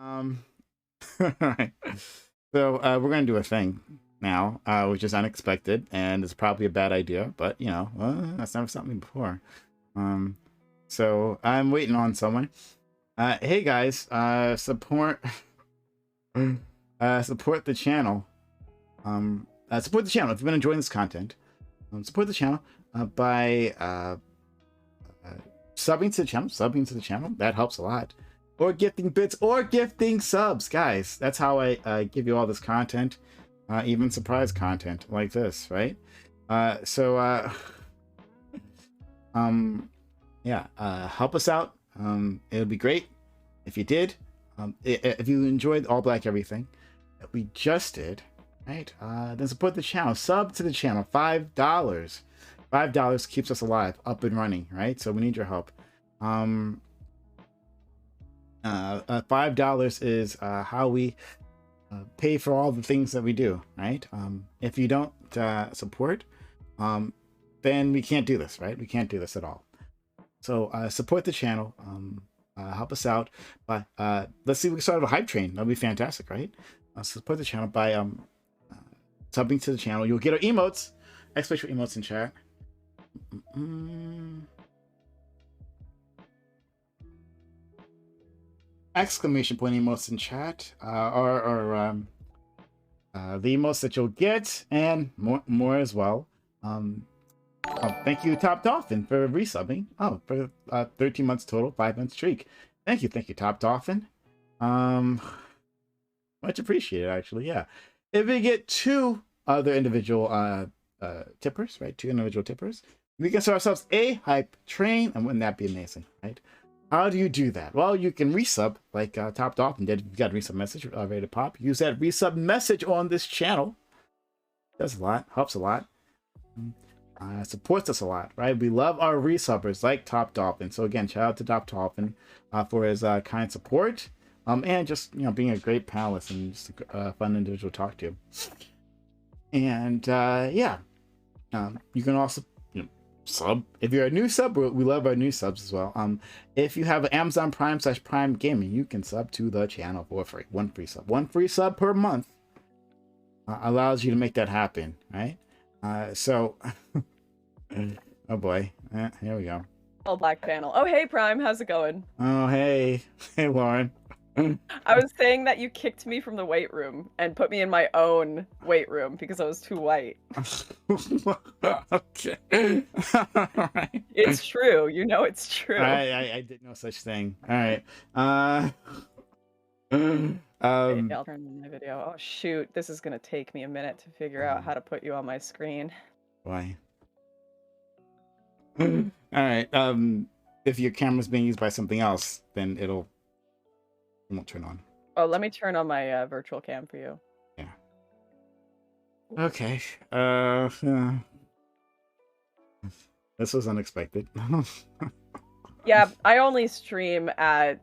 Um, all right. So we're gonna do a thing now, which is unexpected and it's probably a bad idea, but that's never something before. Um, so I'm waiting on someone. Hey guys, support support the channel. Support the channel if you've been enjoying this content. Support the channel by subbing to the channel. That helps a lot. Or gifting bits or gifting subs, guys. That's how I give you all this content, even surprise content like this, right? Help us out. It would be great if you did. If you enjoyed All Black Everything that we just did, right? Then support the channel. Sub to the channel. $5. $5 keeps us alive, up and running, right? So we need your help. $5 is how we pay for all the things that we do, right? If you don't support, then we can't do this, right? We can't do this at all. So support the channel. Help us out by let's see if we can start a hype train. That'd be fantastic, right? Support the channel by subbing to the channel. You'll get our emotes, special emotes in chat. Exclamation point emotes in chat, or the emotes that you'll get, and more as well. Thank you, Top Dolphin, for resubbing. Oh, for 13 months total, 5-month streak. Thank you, Top Dolphin. Much appreciated, actually. Yeah, if we get 2 other individual tippers, right? 2 individual tippers, we can start ourselves a hype train, and wouldn't that be amazing, right? How do you do that? Well, you can resub like Top Dolphin did. If you've got a resub message ready to pop, use that resub message on this channel. Does a lot, helps a lot, supports us a lot, right? We love our resubbers like Top Dolphin. So again, shout out to Top Dolphin for his kind support, and just being a great panelist and just a fun individual to talk to. And you can also sub if you're a new sub. We love our new subs as well. If you have Amazon Prime /Prime Gaming, you can sub to the channel for free. One free sub per month allows you to make that happen, right? Oh boy, here we go. All Black panel. Oh hey Prime, how's it going? Oh hey Lauren. I was saying that you kicked me from the weight room and put me in my own weight room because I was too white. Okay. All right. It's true. You know it's true. I did no such thing. All right. Okay, I'll turn on my video. Oh shoot, this is gonna take me a minute to figure out how to put you on my screen. Why? All right. If your camera's being used by something else, then it won't turn on. Oh, let me turn on my virtual cam for you. Yeah. Okay. This was unexpected. Yeah, I only stream at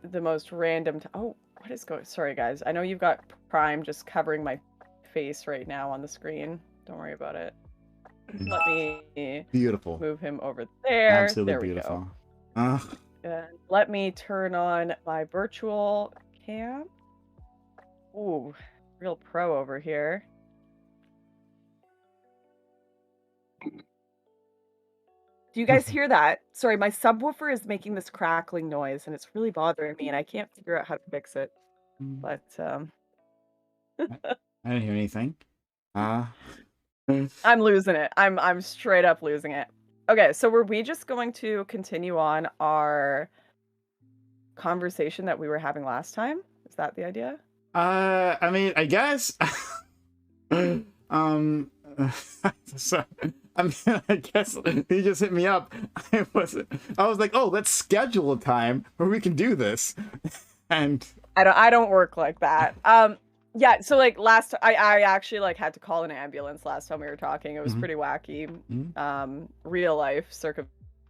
the most random oh, what is going? Sorry guys. I know you've got Prime just covering my face right now on the screen. Don't worry about it. Let me beautiful move him over there. Absolutely there we beautiful. Go. Let me turn on my virtual cam. Ooh, real pro over here. Do you guys hear that? Sorry, my subwoofer is making this crackling noise and it's really bothering me and I can't figure out how to fix it. But I didn't hear anything. I'm losing it. I'm straight up losing it. Okay, so were we just going to continue on our conversation that we were having last time? Is that the idea? I mean, I guess. So, I mean, I guess he just hit me up. I was like, oh, let's schedule a time where we can do this. And I don't work like that. Yeah, so like I actually like had to call an ambulance last time we were talking. It was pretty wacky. Real life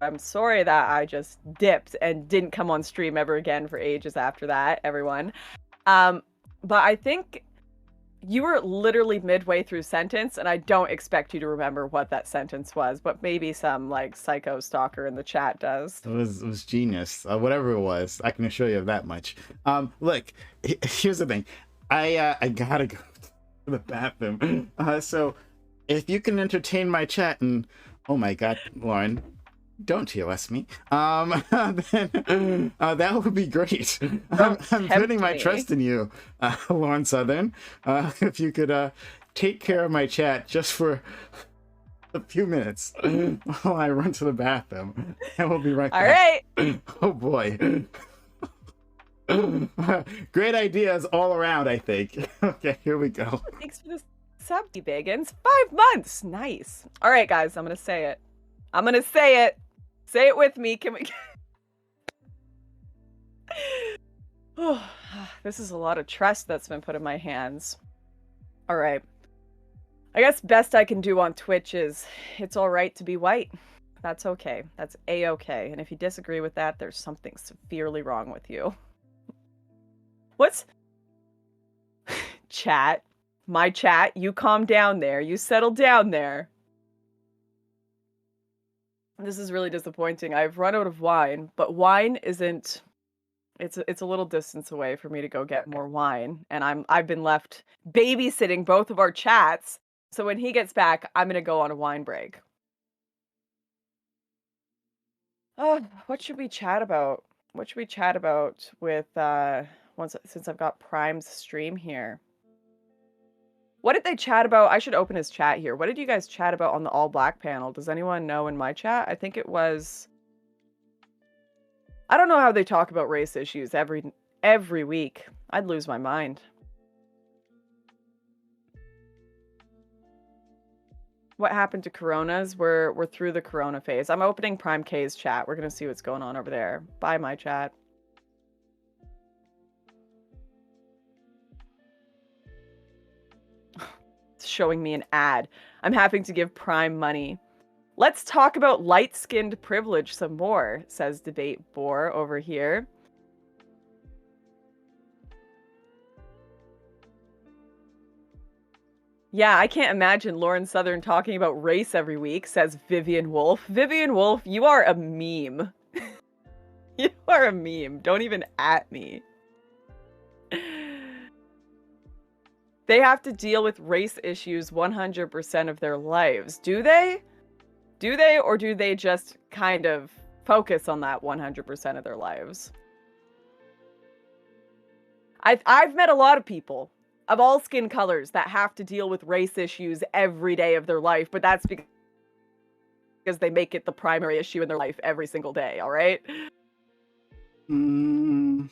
I'm sorry that I just dipped and didn't come on stream ever again for ages after that, everyone. But I think You were literally midway through sentence, and I don't expect you to remember what that sentence was, but maybe some like psycho stalker in the chat does. It was genius. Whatever it was, I can assure you of that much. Look, here's the thing. I gotta go to the bathroom. So if you can entertain my chat and oh my god, Lauren, don't TOS me. Then that would be great. I'm putting my trust in you, Lauren Southern. If you could take care of my chat just for a few minutes while I run to the bathroom, and we'll be right back. All right. Oh boy. Great ideas all around, I think. Okay, here we go. Thanks for the sub, Bagans. 5 months. Nice. All right, guys, I'm going to say it. I'm going to say it. Say it with me. Can we... Oh, this is a lot of trust that's been put in my hands. All right. I guess best I can do on Twitch is it's all right to be white. That's okay. That's A-okay. And if you disagree with that, there's something severely wrong with you. What's... Chat. My chat. You calm down there. You settle down there. This is really disappointing. I've run out of wine, but wine isn't... It's a little distance away for me to go get more wine. And I've been left babysitting both of our chats. So when he gets back, I'm going to go on a wine break. Oh, what should we chat about? What should we chat about with since I've got Prime's stream here? What did they chat about? I should open his chat here. What did you guys chat about on the all black panel? Does anyone know in my chat? I think it was... I don't know how they talk about race issues every week. I'd lose my mind. What happened to Coronas? We're through the Corona phase. I'm opening PrimeCayes chat. We're gonna see what's going on over there. Bye, my chat. It's showing me an ad. I'm having to give Prime money. Let's talk about light-skinned privilege some more, says Debate Boar over here. Yeah, I can't imagine Lauren Southern talking about race every week, says Vivian Wolf. Vivian Wolf, you are a meme. You are a meme. Don't even at me. They have to deal with race issues 100% of their lives. Do they? Do they, or do they just kind of focus on that 100% of their lives? I've met a lot of people of all skin colors that have to deal with race issues every day of their life, but that's because they make it the primary issue in their life every single day, all right? Do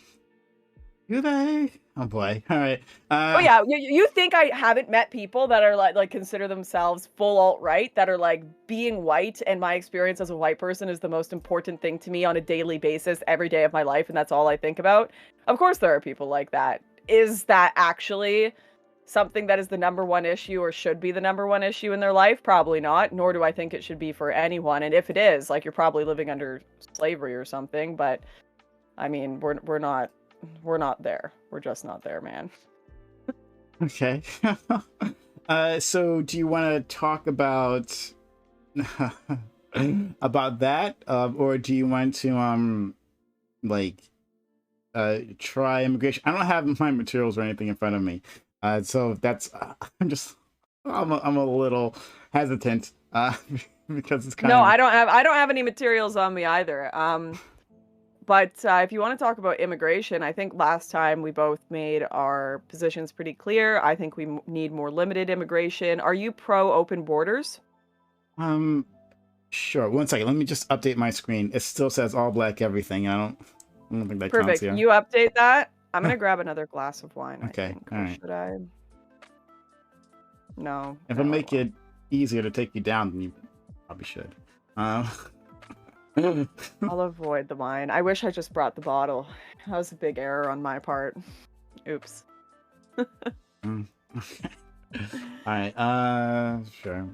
they? Oh boy. All right. Oh yeah, you think I haven't met people that are like consider themselves full alt-right, that are like being white, and my experience as a white person is the most important thing to me on a daily basis every day of my life, and that's all I think about? Of course there are people like that. Is that actually something that is the #1 issue or should be the #1 issue in their life? Probably not, nor do I think it should be for anyone. And if it is, like, you're probably living under slavery or something, but I mean, we're not there. We're just not there, man. Okay. So do you want to talk about that, or do you want to try immigration? I don't have my materials or anything in front of me, so that's I'm a little hesitant because it's kind of... No, I don't have any materials on me either. But if you want to talk about immigration, I think last time we both made our positions pretty clear. I think we need more limited immigration. Are you pro open borders? Sure. One second. Let me just update my screen. It still says all black everything. I don't think that Perfect. counts here. You update that. I'm gonna grab another glass of wine. Okay. I think. All right. Should I? No. If I make it easier to take you down, then you probably should. I'll avoid the wine. I wish I just brought the bottle. That was a big error on my part. Oops. Okay. All right. Sure.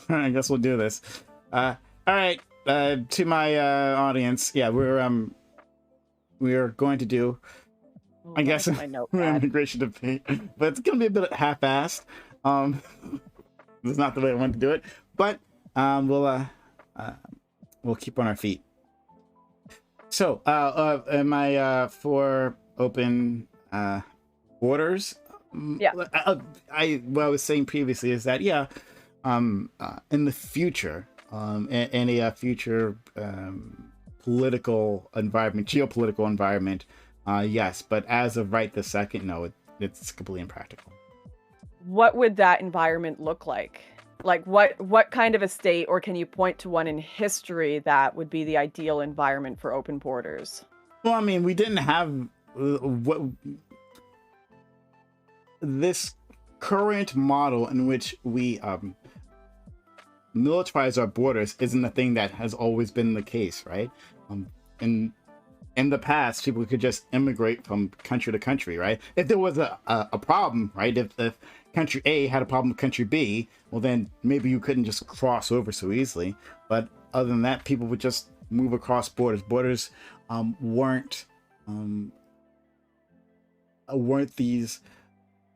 I guess we'll do this. All right. To my audience, yeah, we're going to do Oh, I let me guess get my notepad. immigration debate, but it's gonna be a bit half-assed. Um, That's not the way I want to do it, but we'll keep on our feet. So, am I for open borders? Yeah. What I was saying previously is that yeah, in the future, in a future political environment, geopolitical environment, yes, but as of right this second, no, it's completely impractical. What would that environment look like? Like what kind of a state, or can you point to one in history that would be the ideal environment for open borders? Well, I mean, we didn't have what this current model in which we militarize our borders isn't a thing that has always been the case, right? In the past, people could just immigrate from country to country, right? If there was a problem, right? If country A had a problem with country B, well, then maybe you couldn't just cross over so easily. But other than that, people would just move across borders. Borders weren't these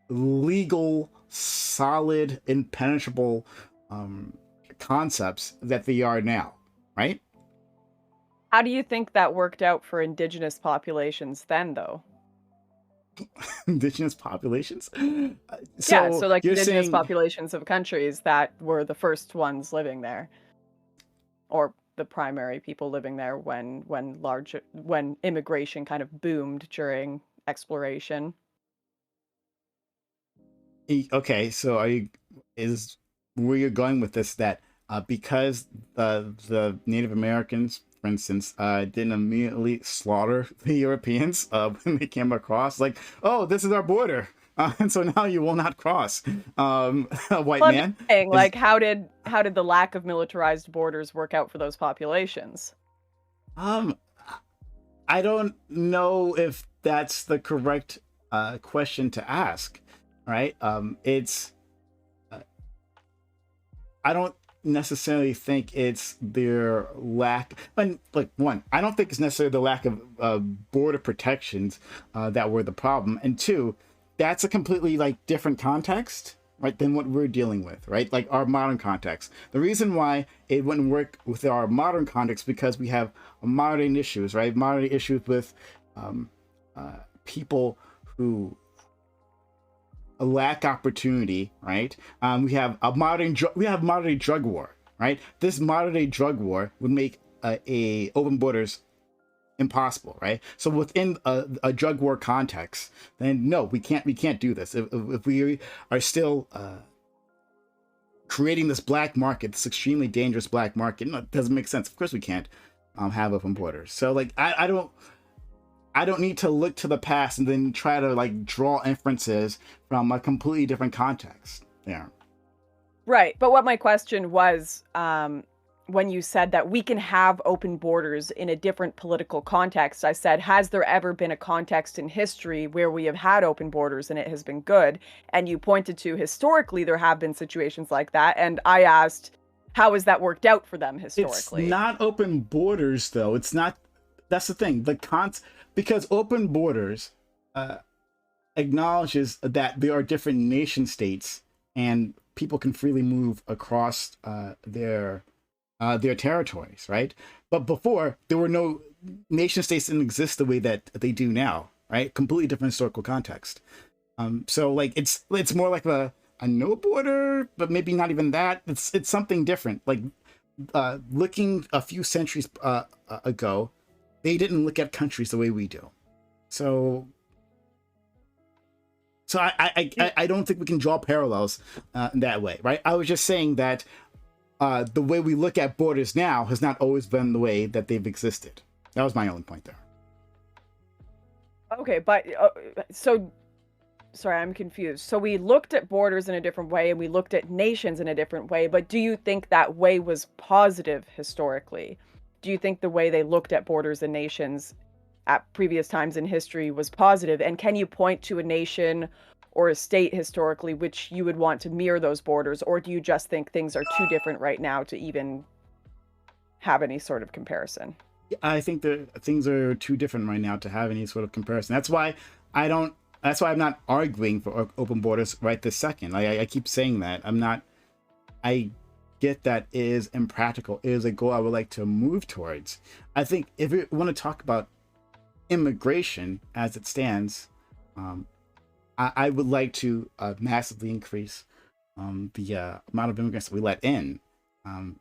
legal, solid, impenetrable concepts that they are now, right? How do you think that worked out for indigenous populations then, though? Indigenous populations. Yeah, So so like you're indigenous saying, populations of countries that were the first ones living there, or the primary people living there when immigration kind of boomed during exploration. okay, so is where you're going with this that because the Native Americans, for instance, didn't immediately slaughter the Europeans when they came across, like, oh, this is our border, and so now you will not cross. A white Well, I'm man just saying, is like, how did the lack of militarized borders work out for those populations? um I don't know if that's the correct question to ask, right? It's I don't necessarily think it's their lack. And like one, I don't think it's necessarily the lack of border protections that were the problem. And two, that's a completely like different context, right, than what we're dealing with, right? Like our modern context. The reason why it wouldn't work with our modern context because we have modern issues, right? Modern issues with people who lack opportunity, right? We have a modern drug war, right? This modern day drug war would make a open borders impossible, right? So within a drug war context, then no, we can't do this. If we are still creating this black market, this extremely dangerous black market, no, it doesn't make sense. Of course, we can't have open borders. So like I don't need to look to the past and then try to like draw inferences from a completely different context. Yeah. Right. But what my question was, when you said that we can have open borders in a different political context, I said, has there ever been a context in history where we have had open borders and it has been good? And you pointed to historically there have been situations like that. And I asked, how has that worked out for them historically? It's not open borders though. It's not. That's the thing. Because open borders acknowledges that there are different nation states and people can freely move across their territories, right? But before there were no nation states didn't exist the way that they do now, right? Completely different historical context. So like it's more like a no border, but maybe not even that. It's something different. Like looking a few centuries ago, they didn't look at countries the way we do. So I don't think we can draw parallels in that way, right? I was just saying that the way we look at borders now has not always been the way that they've existed. That was my only point there. Okay, but so sorry, I'm confused. So we looked at borders in a different way and we looked at nations in a different way, but do you think that way was positive historically? Do you think the way they looked at borders and nations at previous times in history was positive? And can you point to a nation or a state historically which you would want to mirror those borders? Or do you just think things are too different right now to even have any sort of comparison? I think that things are too different right now to have any sort of comparison. That's why I don't. That's why I'm not arguing for open borders right this second. I keep saying that. I'm not. I get that it is impractical. It is a goal I would like to move towards. I think if we want to talk about immigration as it stands, I would like to massively increase the amount of immigrants that we let in.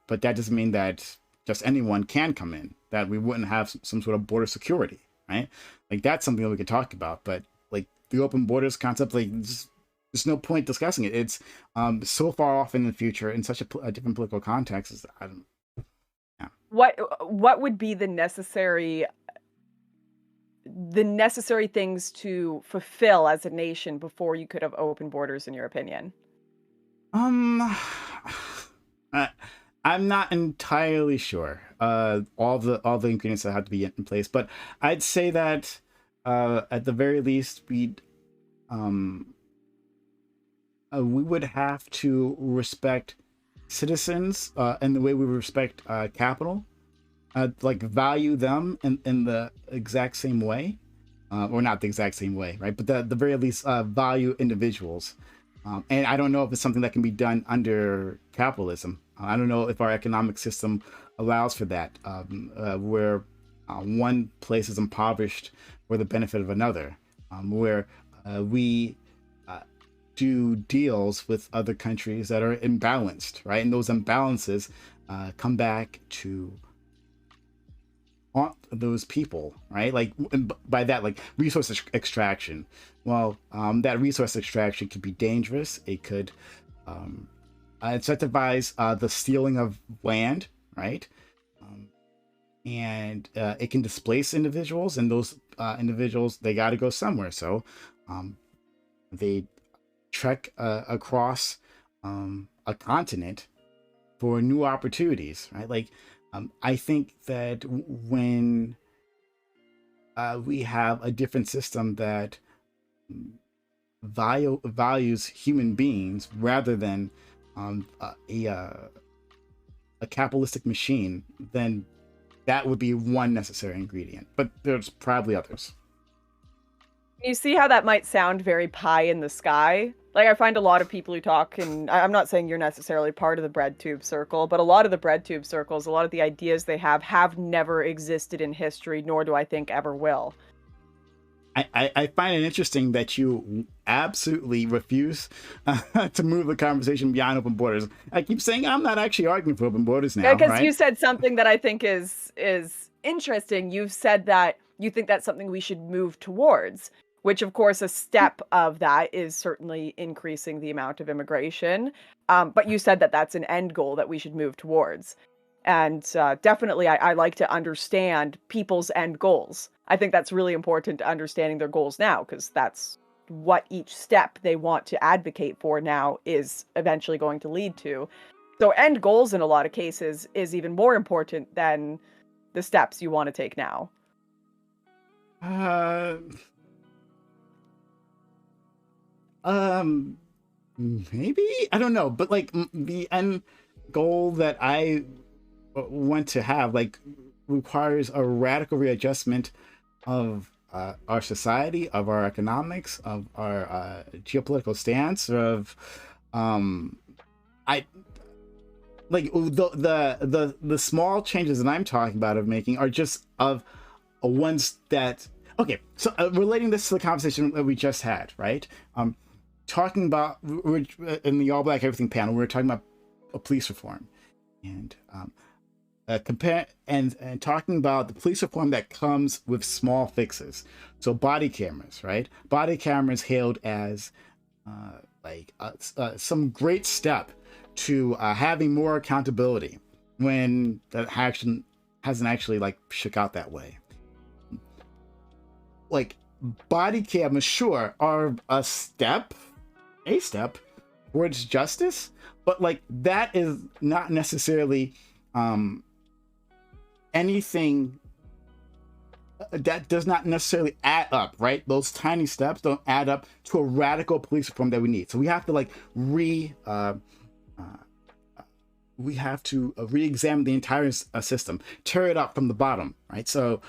But that doesn't mean that just anyone can come in, that we wouldn't have some sort of border security, right? Like that's something that we could talk about. But like the open borders concept, like there's no point discussing it. It's so far off in the future in such a different political context. Yeah. What would be the necessary things to fulfill as a nation before you could have open borders, in your opinion? I'm not entirely sure. All the ingredients that have to be in place, but I'd say that at the very least we would have to respect citizens in the way we respect capital. Like value them in the exact same way, or not the exact same way, right? But the very least value individuals. And I don't know if it's something that can be done under capitalism. I don't know if our economic system allows for that, where one place is impoverished for the benefit of another, where we do deals with other countries that are imbalanced, right? And those imbalances come back to haunt those people, right? Like by that, like resource extraction. Well, that resource extraction could be dangerous. It could incentivize the stealing of land, right? And it can displace individuals, and those individuals, they got to go somewhere. So they trek across a continent for new opportunities, right? Like I think that when we have a different system that values human beings rather than a capitalistic machine, then that would be one necessary ingredient. But there's probably others. You see how that might sound very pie in the sky? Like, I find a lot of people who talk, and I'm not saying you're necessarily part of the bread tube circle, but a lot of the bread tube circles, a lot of the ideas they have never existed in history, nor do I think ever will. I find it interesting that you absolutely refuse to move the conversation beyond open borders. I keep saying I'm not actually arguing for open borders now, because right? you said something that I think is interesting. You've said that you think that's something we should move towards, which of course a step of that is certainly increasing the amount of immigration. But you said that that's an end goal that we should move towards. And definitely I like to understand people's end goals. I think that's really important to understanding their goals now, because that's what each step they want to advocate for now is eventually going to lead to. So end goals in a lot of cases is even more important than the steps you want to take now. Maybe, I don't know, but like the end goal that I want to have like requires a radical readjustment of our society, of our economics, of our geopolitical stance, of I like the small changes that I'm talking about of making are just of ones that okay. So relating this to the conversation that we just had, right? Talking about in the All Black Everything panel, we were talking about a police reform, and compare and talking about the police reform that comes with small fixes. So body cameras, right? Body cameras hailed as some great step to having more accountability, when that action hasn't actually like shook out that way. Like body cameras, sure, are a step towards justice, but like that is not necessarily anything that does not necessarily add up, right? Those tiny steps don't add up to a radical police reform that we need. So we have to like we have to re-examine the entire system, tear it up from the bottom, right? So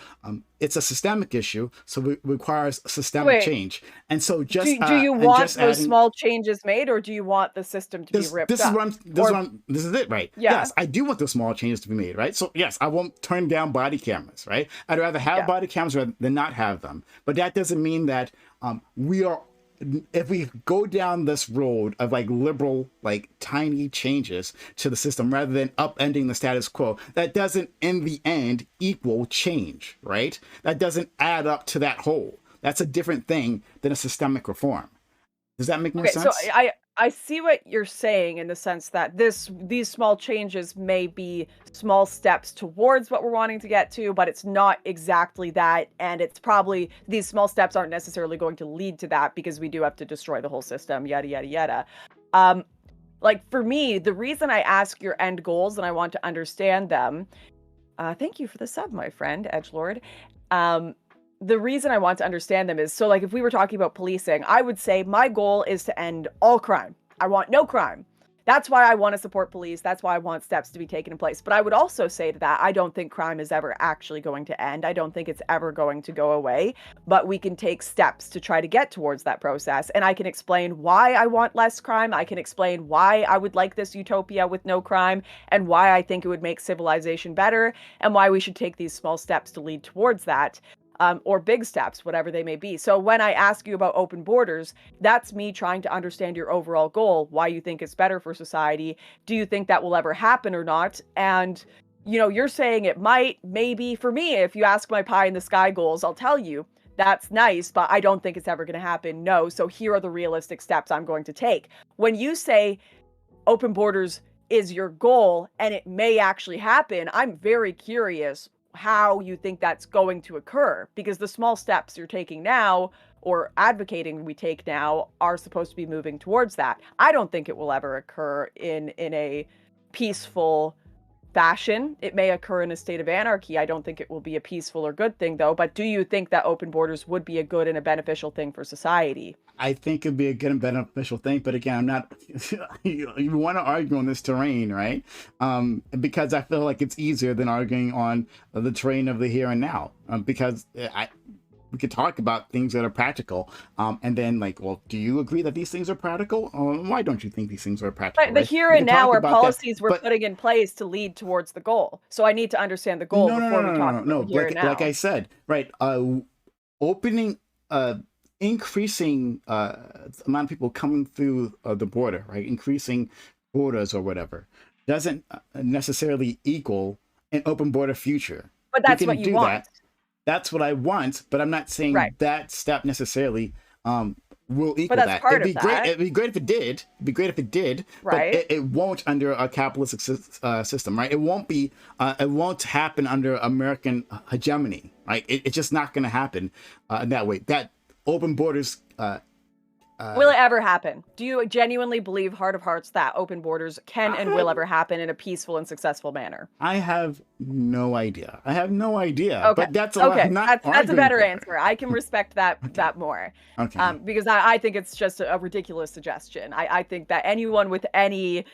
it's a systemic issue, so it requires systemic Wait, change. And so do you and want just those adding small changes made, or do you want the system to be ripped this is up? what this is it, right? Yeah. Yes, I do want those small changes to be made, right? So yes, I won't turn down body cameras, right? I'd rather have body cameras than not have them. But that doesn't mean that if we go down this road of like liberal, like tiny changes to the system rather than upending the status quo, that doesn't in the end equal change, right? That doesn't add up to that whole. That's a different thing than a systemic reform. Does that make more sense? So I see what you're saying in the sense that these small changes may be small steps towards what we're wanting to get to, but it's not exactly that, and it's probably these small steps aren't necessarily going to lead to that because we do have to destroy the whole system, yada yada yada. Like for me, the reason I ask your end goals and I want to understand them, thank you for the sub, my friend, Edgelord. The reason I want to understand them is, so like if we were talking about policing, I would say my goal is to end all crime. I want no crime. That's why I want to support police. That's why I want steps to be taken in place. But I would also say to that, I don't think crime is ever actually going to end. I don't think it's ever going to go away, but we can take steps to try to get towards that process. And I can explain why I want less crime. I can explain why I would like this utopia with no crime and why I think it would make civilization better and why we should take these small steps to lead towards that. Or big steps, whatever they may be. So when I ask you about open borders, that's me trying to understand your overall goal, why you think it's better for society. Do you think that will ever happen or not? And, you know, you're saying it might, maybe. For me, if you ask my pie in the sky goals, I'll tell you, that's nice, but I don't think it's ever going to happen. No. So here are the realistic steps I'm going to take. When you say open borders is your goal and it may actually happen, I'm very curious how you think that's going to occur, because the small steps you're taking now or advocating we take now are supposed to be moving towards that. I don't think it will ever occur in a peaceful fashion. It may occur in a state of anarchy. I don't think it will be a peaceful or good thing though. But do you think that open borders would be a good and a beneficial thing for society? I think it'd be a good and beneficial thing, but again, I'm not. You want to argue on this terrain, right? Because I feel like it's easier than arguing on the terrain of the here and now. Because we could talk about things that are practical, and then like, well, do you agree that these things are practical? Why don't you think these things are practical? But the here and now are policies we're putting in place to lead towards the goal. So I need to understand the goal before we talk about here and now. Like I said, right? Opening. Increasing amount of people coming through the border, right? Increasing quotas or whatever doesn't necessarily equal an open border future. But that's what you want. That's what I want, but I'm not saying that step necessarily will equal but that's that. Part of that. It'd be great if it did. It'd be great if it did. Right. But it won't under a capitalist system, right? It won't be. It won't happen under American hegemony, right? It's just not going to happen in that way. That open borders. Will it ever happen? Do you genuinely believe, heart of hearts, that open borders can and will ever happen in a peaceful and successful manner? I have no idea. Okay. But that's that's a better answer. I can respect that more. Okay. Because I think it's just a ridiculous suggestion. I think that anyone with any,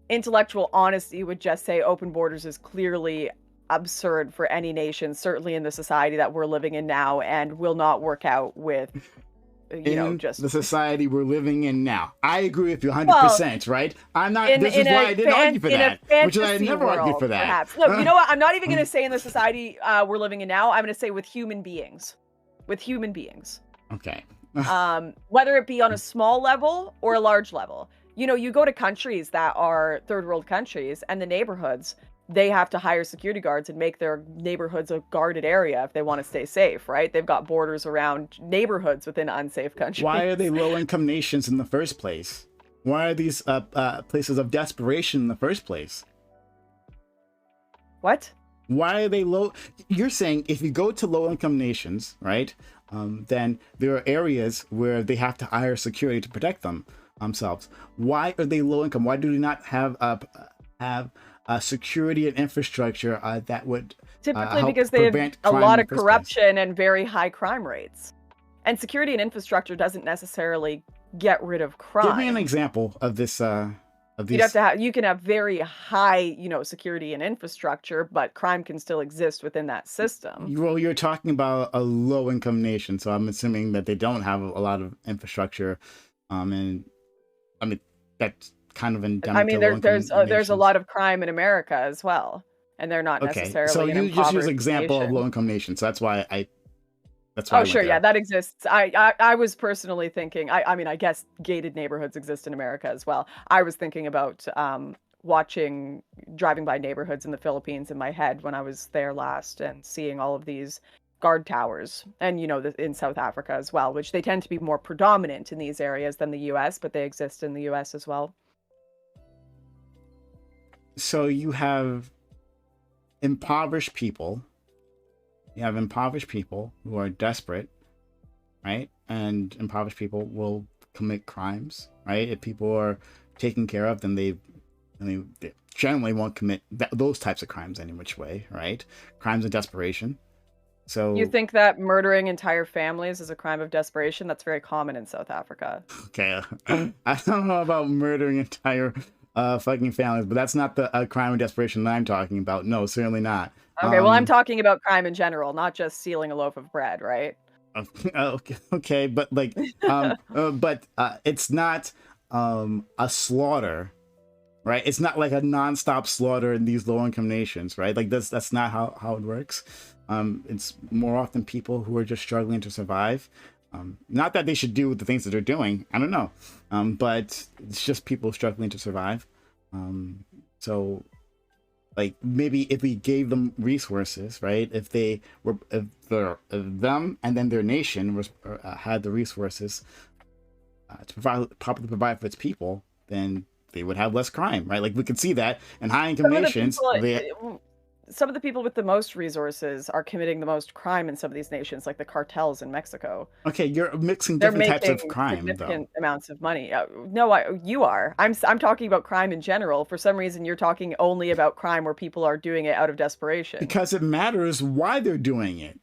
intellectual honesty would just say open borders is clearly absurd for any nation, certainly in the society that we're living in now, and will not work out with, just the society we're living in now. I agree with you 100%, right? I'm not. This is why I didn't argue for that, which I never argue for that. Perhaps. Look, you know what? I'm not even going to say in the society we're living in now. I'm going to say with human beings. Okay. Whether it be on a small level or a large level. You go to countries that are third world countries, and the neighborhoods, they have to hire security guards and make their neighborhoods a guarded area if they want to stay safe, right? They've got borders around neighborhoods within unsafe countries. Why are they low-income nations in the first place? Why are these places of desperation in the first place? What? Why are they low? You're saying if you go to low-income nations, right, then there are areas where they have to hire security to protect themselves. Why are they low-income? Why do they not have security and infrastructure that would typically because they have a lot of corruption and very high crime rates, and security and infrastructure doesn't necessarily get rid of crime. Give me an example of this of You'd have these. to have, you can have very high, security and infrastructure, but crime can still exist within that system. Well, you're talking about a low-income nation, so I'm assuming that they don't have a lot of infrastructure, and I mean that's kind of I endemic to mean, low-income there's a nations. lot of crime in America as well, and they're not Okay, so necessarily an you just use impoverished example of nation. low-income nations, so that's why Oh, I went sure, yeah, there. that exists. I was personally thinking, I mean, I guess gated neighborhoods exist in America as well. I was thinking about watching driving by neighborhoods in the Philippines in my head when I was there last and seeing all of these guard towers, and in South Africa as well, which they tend to be more predominant in these areas than the US, but they exist in the US as well. So you have impoverished people. You have impoverished people who are desperate, right? And impoverished people will commit crimes, right? If people are taken care of, then they generally won't commit those types of crimes any which way, right? Crimes of desperation. You So, think that murdering entire families is a crime of desperation? That's very common in South Africa. okay, I don't know about murdering entire fucking families, but that's not the crime of desperation that I'm talking about. No, certainly not. Okay, well, I'm talking about crime in general, not just stealing a loaf of bread, right? Okay, but like, it's not a slaughter, right? It's not like a nonstop slaughter in these low-income nations, right? Like that's not how it works. It's more often people who are just struggling to survive. Not that they should do the things that they're doing. I don't know, but it's just people struggling to survive. So like maybe if we gave them resources, right? If them and then their nation was had the resources to properly provide for its people, then they would have less crime, right? Like we could see that in high income Some of the nations. people They some of the people with the most resources are committing the most crime in some of these nations, like the cartels in Mexico. okay, you're mixing They're different types of making crime, though. significant amounts of money. No, you are. I'm talking about crime in general. For some reason, you're talking only about crime where people are doing it out of desperation. Because it matters why they're doing it.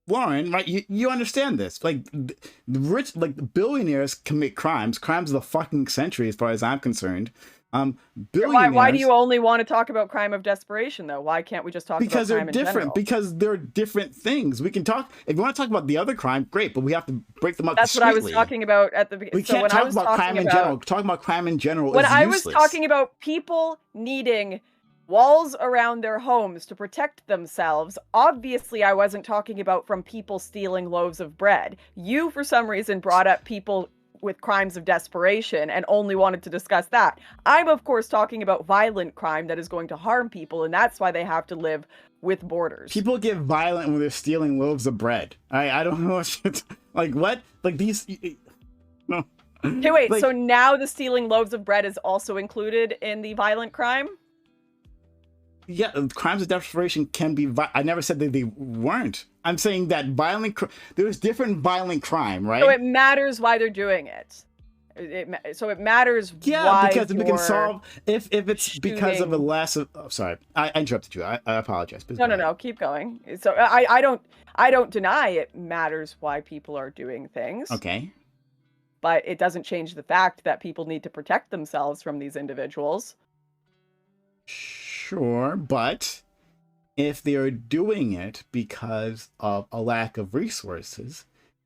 Lauren, right? You understand this? Like the rich, like the billionaires commit crimes of the fucking century, as far as I'm concerned. Why do Billionaires you only want to talk about crime of desperation, though? Why can't we just talk about because they're crime in different. general? Because they're different things. We can talk if you want to talk about the other crime, great, but we have to break them up That's what I was discreetly. talking about at the beginning. We So can't when I talk was about crime talking in about general. Talking about crime in general when is I was useless. talking about people needing walls around their homes to protect themselves, obviously I wasn't talking about from people stealing loaves of bread. You, for some reason, brought up people with crimes of desperation and only wanted to discuss that. I'm, of course, talking about violent crime that is going to harm people, and that's why they have to live with borders. People get violent when they're stealing loaves of bread. I don't know what like what? Like these no. Okay, wait, Like, so now the stealing loaves of bread is also included in the violent crime? yeah, crimes of desperation can be I never said that they weren't. I'm saying that there's different violent crime, right? So it matters why they're doing it. So it matters why because if we can you're solve if it's because of a shooting- less of sorry, I interrupted you. I apologize. Please No, go ahead. no, keep going. So I don't deny it matters why people are doing things. Okay. But it doesn't change the fact that people need to protect themselves from these individuals. Sure, but if they are doing it because of a lack of resources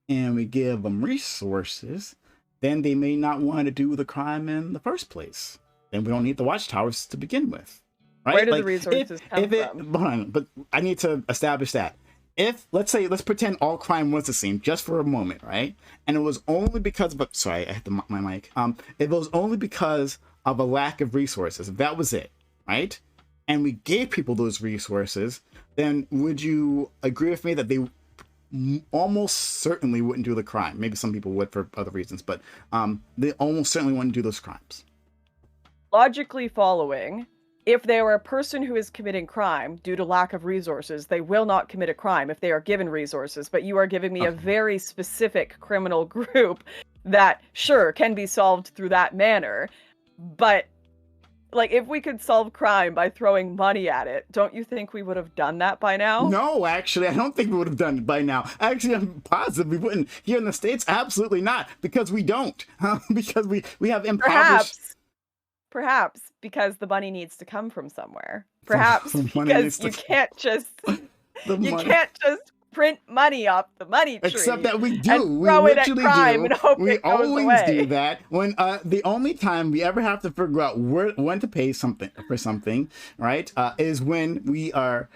and we give them resources, then they may not want to do the crime in the first place. Then we don't need the watchtowers to begin with. Right? Where do the resources come from? Hold on, but I need to establish that. If, let's pretend all crime was the same just for a moment, right? And it was only because of, sorry, I hit my mic. If it was only because of a lack of resources, if that was it, right? And we gave people those resources, then would you agree with me that they almost certainly wouldn't do the crime? Maybe some people would for other reasons, but they almost certainly wouldn't do those crimes. Logically following, if they are a person who is committing crime due to lack of resources, they will not commit a crime if they are given resources. But you are giving me a very specific criminal group that, sure, can be solved through that manner. But like, if we could solve crime by throwing money at it, don't you think we would have done that by now? No, actually, I don't think we would have done it by now. Actually, I'm positive we wouldn't. Here in the States, absolutely not, because we don't. Because we have impoverished... Perhaps because the money needs to come from somewhere. The Perhaps money needs because to the you money. can't just print money off the money Except tree that we and do. We throw it at literally crime do. and hope We it goes always do away. that. When the only time we ever have to figure out when to pay something for something, right, is when we are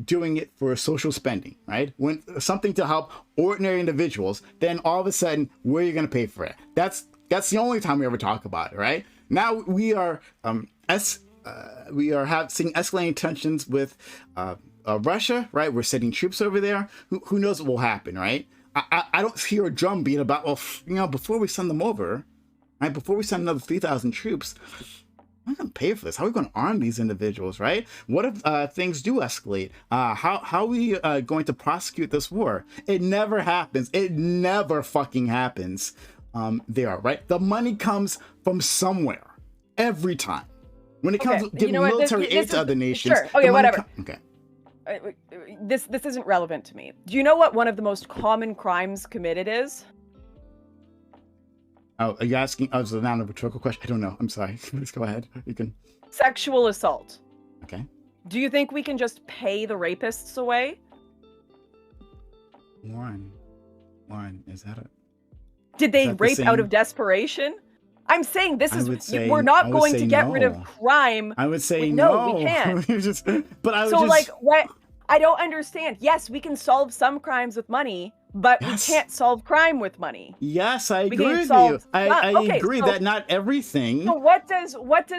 doing it for social spending, right? When something to help ordinary individuals, then all of a sudden, where are you going to pay for it? That's the only time we ever talk about it, right? Now we are seeing escalating tensions with Russia, right? We're sending troops over there. Who knows what will happen, right? I don't hear a drumbeat about, well, before we send them over, right? Before we send another 3,000 troops, I'm going to pay for this. How are we going to arm these individuals, right? What if things do escalate? How are we going to prosecute this war? It never happens. It never fucking happens there, right? The money comes from somewhere every time. When it comes to giving military aid to other nations. Sure. Okay, whatever. Okay. This isn't relevant to me. Do you know what one of the most common crimes committed is? Oh, are you asking? Oh, it's not a rhetorical question. I don't know. I'm sorry. Please go ahead. You can. Sexual assault. Okay. Do you think we can just pay the rapists away? Lauren, is that a? Did they rape out of desperation? I'm saying we're not going to get rid of crime. I would say no, we can't. But I would so like what? I don't understand. Yes, we can solve some crimes with money, but we can't solve crime with money. Yes, I agree with you. I agree that not everything. So what does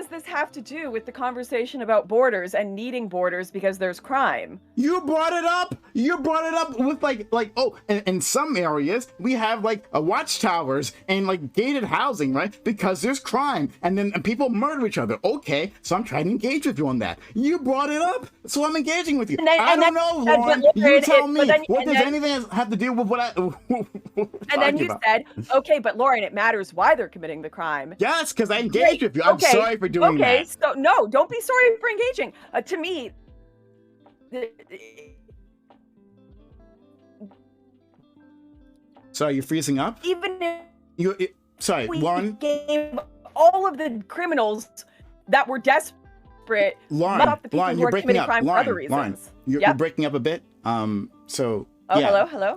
this have to do with the conversation about borders and needing borders because there's crime? You brought it up. You brought it up with in some areas we have watchtowers and gated housing, right? Because there's crime and then people murder each other. Okay, so I'm trying to engage with you on that. You brought it up, so I'm engaging with you. I don't know, Lauren. You tell me. What does anything have to do with what I? And then you said, okay, but Lauren, it matters why they're committing the crime. Yes, because I engaged with you. I'm sorry for doing that. Okay, so no, don't be sorry for engaging. To me, sorry, you're freezing up? Even if sorry, Lauren. Gave all of the criminals that were desperate, Lauren, you're breaking up. Lauren, you're breaking up a bit. Hello.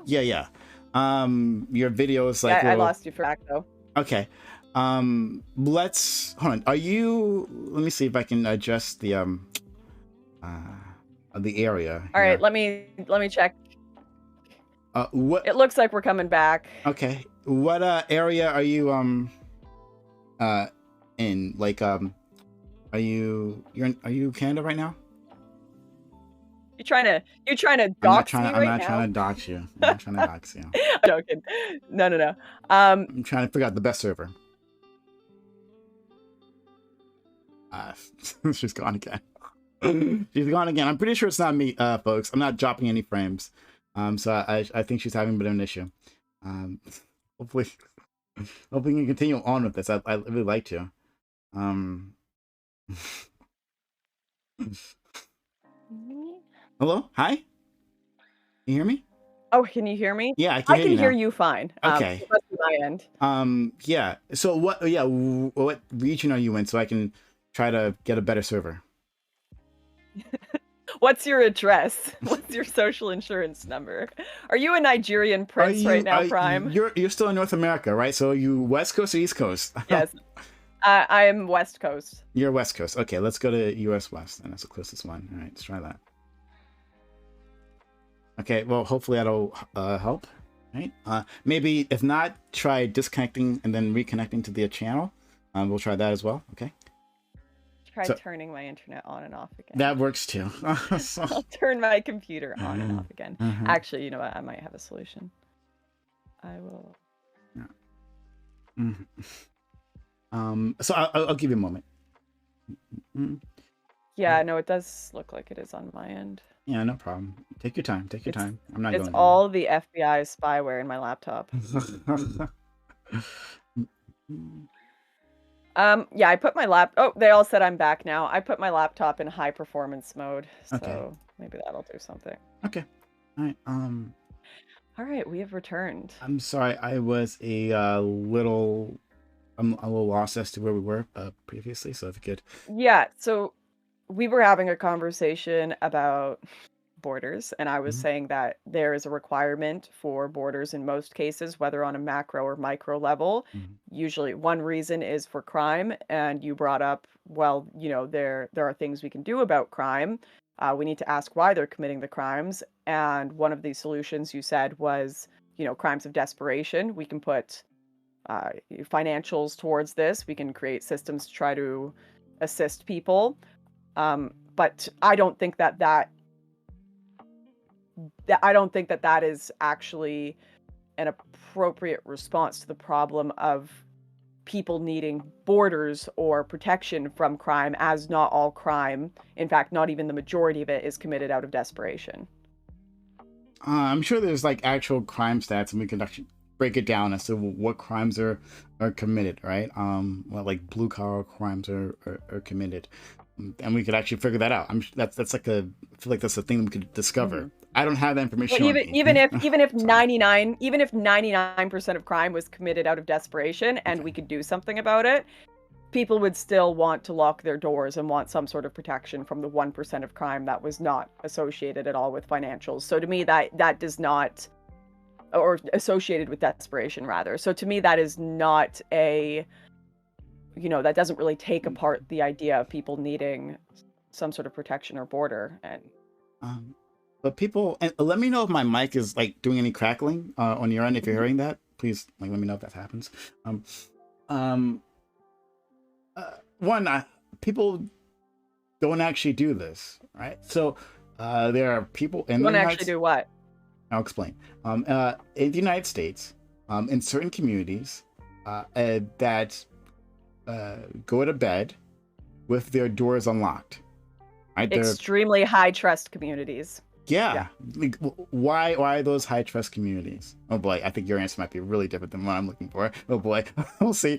Yeah. Your video is I lost you for that though. Okay. Let's hold on. Let me see if I can adjust the area. All right, let me check. What? It looks like we're coming back. Okay. What area are you in? Are you Canada right now? You're trying to dox me right now? I'm not trying to dox you. I'm not trying to dox you. I'm joking. No. I'm trying to figure out the best server. She's gone again. She's gone again. I'm pretty sure it's not me, folks. I'm not dropping any frames. So I think she's having a bit of an issue. Hopefully we can continue on with this. I really like to. Hello? Hi? Can you hear me? Oh, can you hear me? Yeah, I can hear you fine. Okay. That's my end. Yeah. So what region are you in so I can try to get a better server? What's your address? What's your social insurance number? Are you a Nigerian prince right now, Prime? You're still in North America, right? So you West Coast or East Coast? Yes. I am West Coast. You're West Coast. Okay, let's go to US West, and that's the closest one. All right, let's try that. Okay, well, hopefully that'll help, right? Maybe if not, try disconnecting and then reconnecting to the channel. We'll try that as well. Okay. Try turning my internet on and off again. That works too. I'll turn my computer on and off again. Actually, you know what? I might have a solution. I will. Yeah. So I'll give you a moment. Yeah, no, it does look like it is on my end. Yeah, no problem. Take your time. Take your time. I'm not. It's all the FBI spyware in my laptop. Yeah, I put my Oh, they all said I'm back now. I put my laptop in high performance mode, so maybe that'll do something. Okay. All right. All right, we have returned. I'm sorry. I was a little I'm a little lost as to where we were previously. So if you could. Yeah, so we were having a conversation about borders, and I was Mhm. saying that there is a requirement for borders in most cases, whether on a macro or micro level. Mhm. Usually, one reason is for crime, and you brought up, well, there are things we can do about crime. We need to ask why they're committing the crimes, and one of the solutions you said was, crimes of desperation. We can put financials towards this. We can create systems to try to assist people. But I don't think that is actually an appropriate response to the problem of people needing borders or protection from crime, as not all crime, in fact, not even the majority of it, is committed out of desperation. I'm sure there's like actual crime stats, and we can actually break it down as to what crimes are committed, right? Well, like blue collar crimes are committed, and we could actually figure that out. That's like I feel like that's a thing that we could discover. Mhm. I don't have that Well, information on even me. even if even if Sorry. 99% of crime was committed out of desperation and Okay. we could do something about it, people would still want to lock their doors and want some sort of protection from the 1% of crime that was not associated at all with financials. So to me, that does not, or associated with desperation rather. So to me, that is not that doesn't really take apart the idea of people needing some sort of protection or border. And Um, but people, and let me know if my mic is like doing any crackling on your end. If you're Mhm. hearing that, please like let me know if that happens. Um, um, one, people don't actually do this, right? So there are people in You the want to United actually States. do what? I'll explain. In the United States, in certain communities, that go to bed with their doors unlocked, right? They're Extremely high trust communities. Yeah. Yeah. Like, why are those high trust communities? Oh boy, I think your answer might be really different than what I'm looking for. Oh boy, we'll see.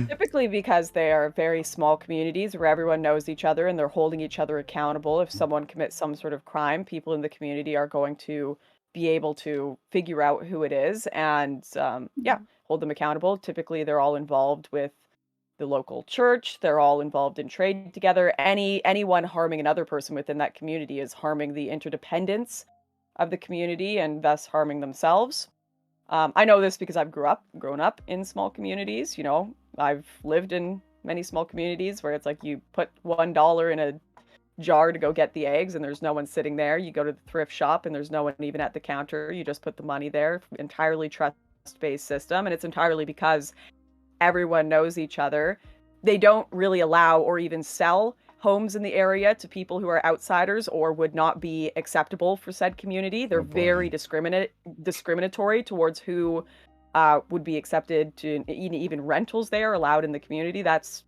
Typically because they are very small communities where everyone knows each other and they're holding each other accountable. If someone commits some sort of crime, people in the community are going to be able to figure out who it is and, yeah, hold them accountable. Typically, they're all involved with the local church. They're all involved in trade together. Anyone harming another person within that community is harming the interdependence of the community and thus harming themselves. I know this because I've grown up in small communities. I've lived in many small communities where it's like you put $1 in a jar to go get the eggs, and there's no one sitting there. You go to the thrift shop, and there's no one even at the counter. You just put the money there. Entirely trust-based system, and it's entirely because everyone knows each other. They don't really allow or even sell homes in the area to people who are outsiders or would not be acceptable for said community. They're Oh very boy. discriminatory towards who would be accepted to even rentals they are allowed in the community. That's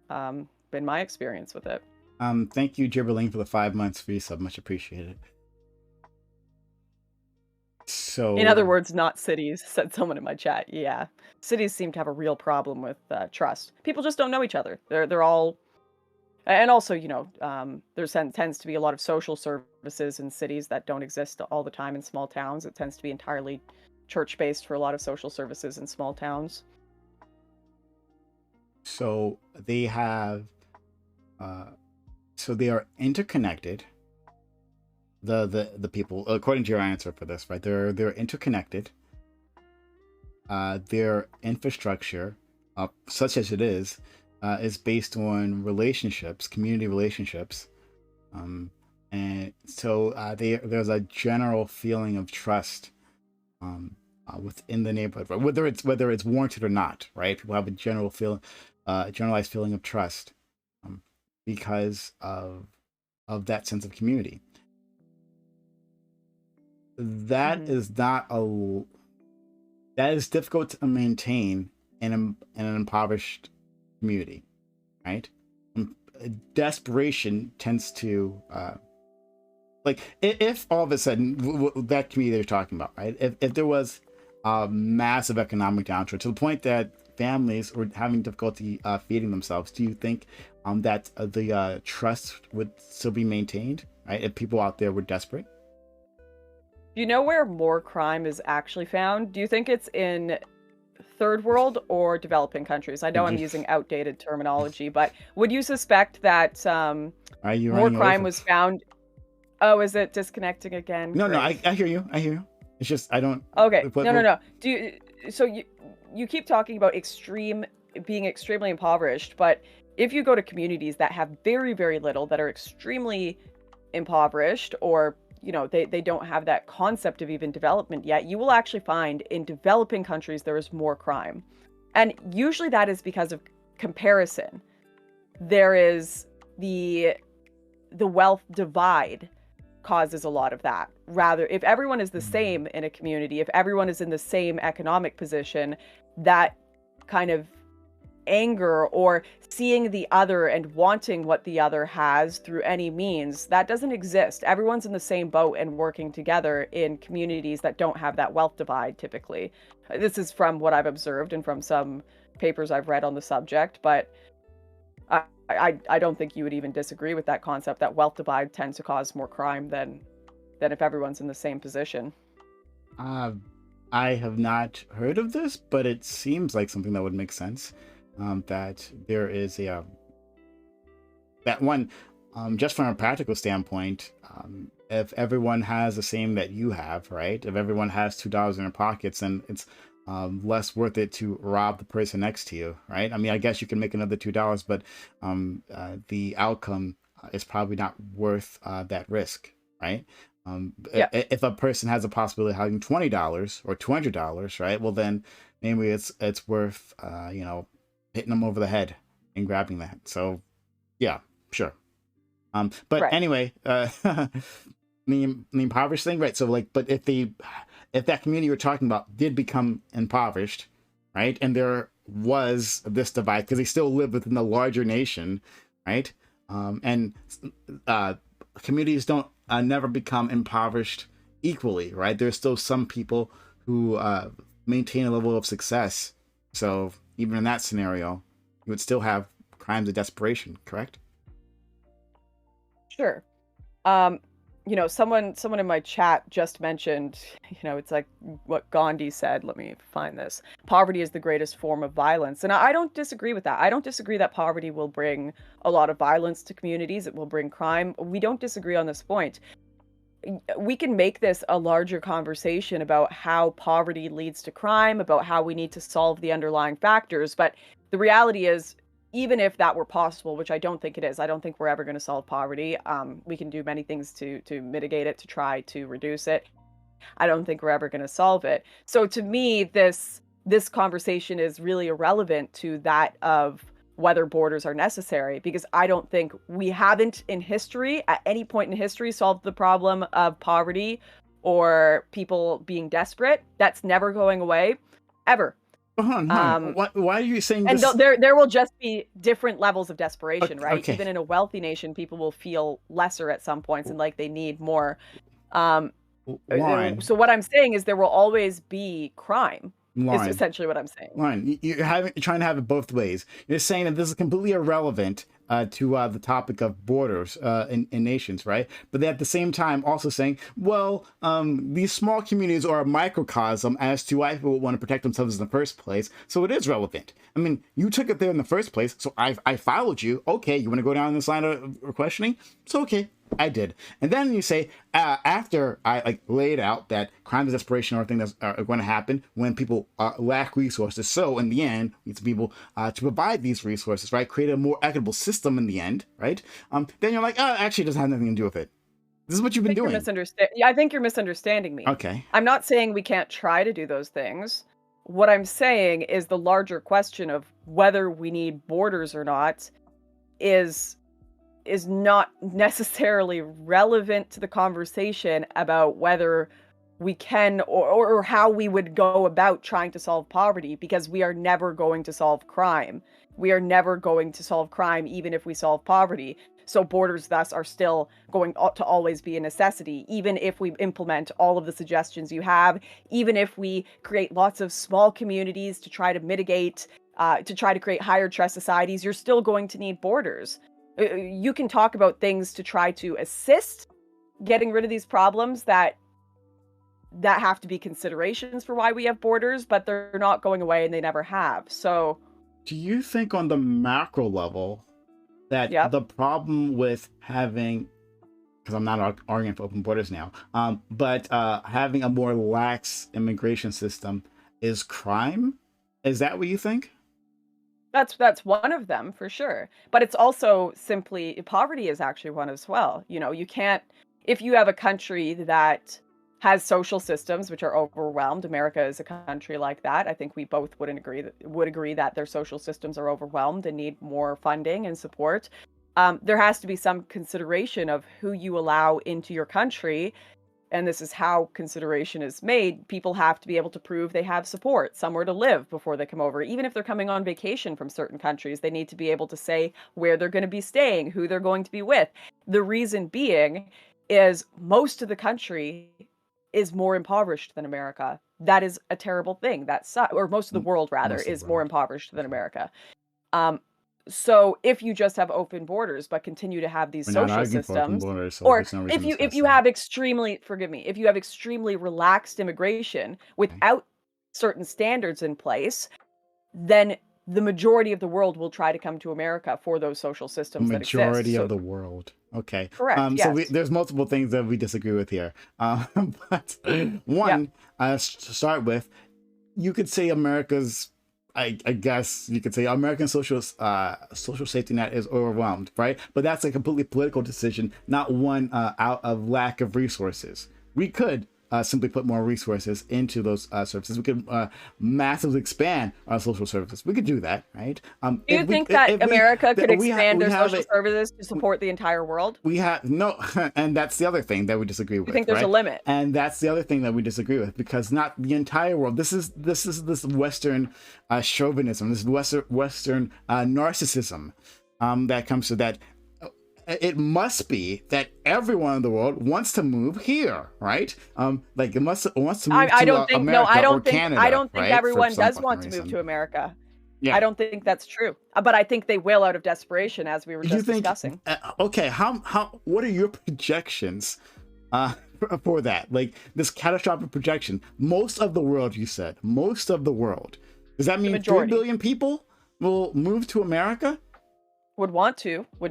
been my experience with it. Thank you, Gibberling, for the 5 months free sub. Much appreciated. In other So, words, not cities, said someone in my chat. Yeah. Cities seem to have a real problem with trust. People just don't know each other. They're all. And also, there tends to be a lot of social services in cities that don't exist all the time in small towns. It tends to be entirely church-based for a lot of social services in small towns. so they have, uh, so they are interconnected. The people, according to your answer for this, right? They're interconnected. Their infrastructure, such as it is based on relationships, community relationships, and so there's a general feeling of trust within the neighborhood, right? Whether it's warranted or not, right? People have a generalized feeling of trust um, because of that sense of community. That Hmm. is not a that is difficult to maintain in an impoverished community, right? Desperation tends to like if all of a sudden that community they're talking about, right? If there was a massive economic downturn to the point that families were having difficulty feeding themselves, do you think that the trust would still be maintained, right? If people out there were desperate? Do you know where more crime is actually found? Do you think it's in third world or developing countries? I know I'm using outdated terminology, but would you suspect that Are you more running away crime from? was found? Oh, is it disconnecting again? No, no, Great. I hear you. I hear you. It's just I don't. Okay. What, No, no, what, no. So you keep talking about being extremely impoverished, but if you go to communities that have very, very little, that are extremely impoverished, or they don't have that concept of even development yet, you will actually find in developing countries there is more crime. And usually that is because of comparison. There is the wealth divide causes a lot of that. Rather, if everyone is the same in a community, if everyone is in the same economic position, that kind of anger or seeing the other and wanting what the other has through any means, that doesn't exist. Everyone's in the same boat and working together in communities that don't have that wealth divide typically. This is from what I've observed and from some papers I've read on the subject, but I don't think you would even disagree with that concept that wealth divide tends to cause more crime than if everyone's in the same position. I have not heard of this, but it seems like something that would make sense. That there is a that one, just from a practical standpoint, if everyone has the same that you have, right? If everyone has $2 in their pockets, then it's less worth it to rob the person next to you, right? I mean, I guess you can make another $2, but the outcome is probably not worth that risk, right? Yeah. If a person has a possibility of having $20 or $200, right? Well, then maybe it's worth hitting them over the head and grabbing that. So, yeah, sure. But Right. anyway, the impoverished thing, right? So, like, but if that community you're talking about did become impoverished, right, and there was this divide because they still live within the larger nation, right, and communities don't never become impoverished equally, right? There's still some people who maintain a level of success. So even in that scenario, you would still have crimes of desperation, correct? Sure. Someone in my chat just mentioned, it's like what Gandhi said. Let me find this. Poverty is the greatest form of violence. And I don't disagree with that. I don't disagree that poverty will bring a lot of violence to communities. It will bring crime. We don't disagree on this point. We can make this a larger conversation about how poverty leads to crime, about how we need to solve the underlying factors. But the reality is, even if that were possible, which I don't think it is, I don't think we're ever going to solve poverty. We can do many things to mitigate it, to try to reduce it. I don't think we're ever going to solve it. So to me, this conversation is really irrelevant to that of whether borders are necessary, because I don't think we haven't in history, at any point in history, solved the problem of poverty or people being desperate. That's never going away, ever. Hold on. Why are you saying And this? there will just be different levels of desperation, right? Okay. Even in a wealthy nation, people will feel lesser at some points and like they need more. Um, Lauren, so what I'm saying is there will always be crime, is essentially what I'm saying. Lauren, you're trying to have it both ways. You're saying that this is completely irrelevant to the topic of borders in nations, right? But at the same time, also saying, well, these small communities are a microcosm as to why people want to protect themselves in the first place. So it is relevant. I mean, you took it there in the first place, so I followed you. Okay, you want to go down this line of questioning? So okay, I did. And then you say, after I laid out that crimes of desperation are a thing that's going to happen when people lack resources. So in the end, we need to be able to provide these resources, right? Create a more equitable system in the end, right? Then you're like, oh, actually, it doesn't have anything to do with it. This is what you've been doing. I think you're misunderstanding me. Okay. I'm not saying we can't try to do those things. What I'm saying is the larger question of whether we need borders or not is not necessarily relevant to the conversation about whether we can or how we would go about trying to solve poverty, because we are never going to solve crime. We are never going to solve crime even if we solve poverty. So borders thus are still going to always be a necessity, even if we implement all of the suggestions you have, even if we create lots of small communities to try to mitigate, to try to create higher trust societies, you're still going to need borders. You can talk about things to try to assist getting rid of these problems that that have to be considerations for why we have borders, but they're not going away and they never have. So, Do you think on the macro level that yep. the problem with having, because I'm not arguing for open borders now, but having a more lax immigration system is crime? Is that what you think? That's one of them for sure. But it's also simply poverty is actually one as well. You know, you can't if you have a country that has social systems which are overwhelmed. America is a country like that. I think we both would agree that their social systems are overwhelmed and need more funding and support. There has to be some consideration of who you allow into your country, and this is how consideration is made. People have to be able to prove they have support, somewhere to live before they come over. Even if they're coming on vacation from certain countries, they need to be able to say where they're going to be staying, who they're going to be with. The reason being is most of the country is more impoverished than America. That is a terrible thing. Or most of the world rather Most of is the more world. impoverished than America. Um, so if you just have open borders but continue to have these We're not social arguing for open systems, borders, so or there's no reason if to you if discuss you that. have extremely forgive me, if you have extremely relaxed immigration Okay. without certain standards in place, then the majority of the world will try to come to America for those social A systems that exist. majority of So the world. Okay. correct, yes. There's multiple things that we disagree with here. But Yeah. one, to start with, you could say America's, I guess you could say American social safety net is overwhelmed, right? But that's a completely political decision, not one out of lack of resources. We could simply put more resources into those services. We could massively expand our social services. We could do that, right? Do you think that America could expand we their have social it. services to support the entire world? We have no, and that's the other thing that we disagree Do you think with, there's a right? limit? And that's the other thing that we disagree with, because not the entire world. This Western chauvinism, this Western narcissism that comes to that. It must be that everyone in the world wants to move here, right? Like it wants to move I to don't think no, America or Canada, I don't think right? For everyone some does fucking want to move reason. to America. I Yeah. don't think that's true. But I think they will out of desperation, as we were You just think? discussing. Okay. How? What are your projections? For that, like this catastrophic projection, most of the world, you said, most of the world, does that The mean 3 majority billion people will move to America? would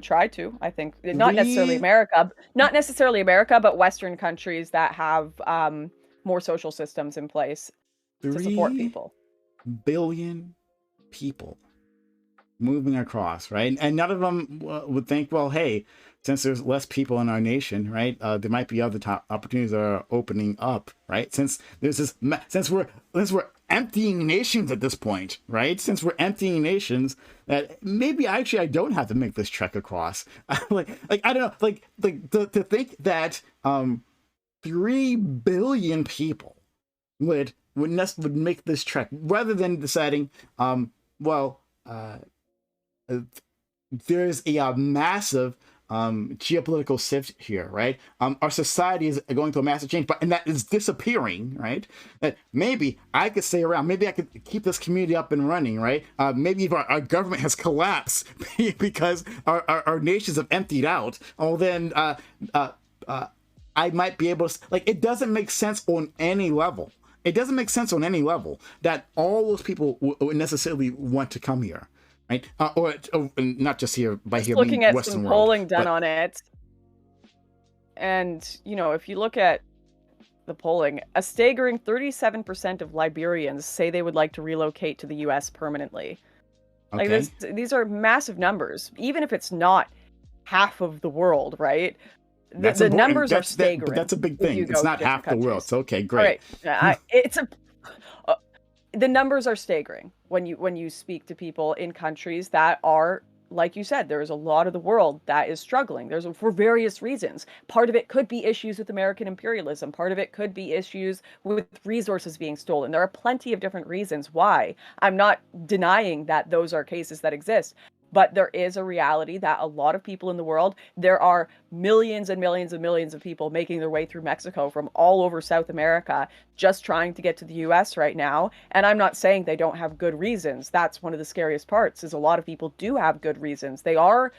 try to, I think. Three Not necessarily America, but Western countries that have more social systems in place to support 3 people. billion people moving across, right? And none of them would think, well, hey, since there's less people in our nation, right, there might be other opportunities that are opening up, right? Since there's this, since we're emptying nations at this point, right? Since we're emptying nations, that maybe actually I don't have to make this trek across. like I don't know, like to think that 3 billion people would make this trek rather than deciding, well. There's a massive geopolitical shift here, right? Our society is going through a massive change, and that is disappearing, right? That maybe I could stay around, maybe I could keep this community up and running, right? Maybe if our government has collapsed because our nations have emptied out, well then I might be able to, like, it doesn't make sense on any level. It doesn't make sense on any level that all those people would necessarily want to come here. Right, or not just here, by Just here looking being at Western some world, polling done but on it, and if you look at the polling, a staggering 37% of Liberians say they would like to relocate to the U.S. permanently. Like okay, these are massive numbers, even if it's not half of the world, right? that's The important. numbers are staggering. But that's a big if thing. you It's go to not different half the world. countries. So okay, All great. right, the numbers are staggering when you speak to people in countries that are, like you said, there is a lot of the world that is struggling. There's for various reasons. Part of it could be issues with American imperialism. Part of it could be issues with resources being stolen. There are plenty of different reasons why. I'm not denying that those are cases that exist. But there is a reality that a lot of people in the world, there are millions and millions and millions of people making their way through Mexico from all over South America, just trying to get to the US right now. And I'm not saying they don't have good reasons. That's one of the scariest parts, is a lot of people do have good reasons. They are,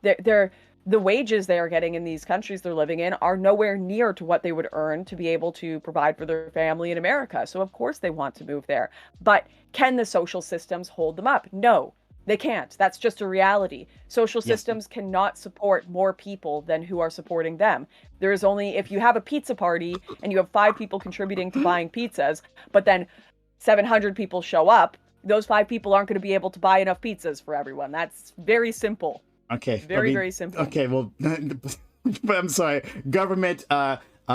they're the wages they are getting in these countries they're living in are nowhere near to what they would earn to be able to provide for their family in America. So of course they want to move there. But can the social systems hold them up? No, they can't. That's just a reality. Social systems cannot support more people than who are supporting them. There is only, if you have a pizza party and you have 5 people contributing to buying pizzas, but then 700 people show up, those 5 people aren't going to be able to buy enough pizzas for everyone. That's very simple. Okay. Very simple. Okay, well, but I'm sorry. Government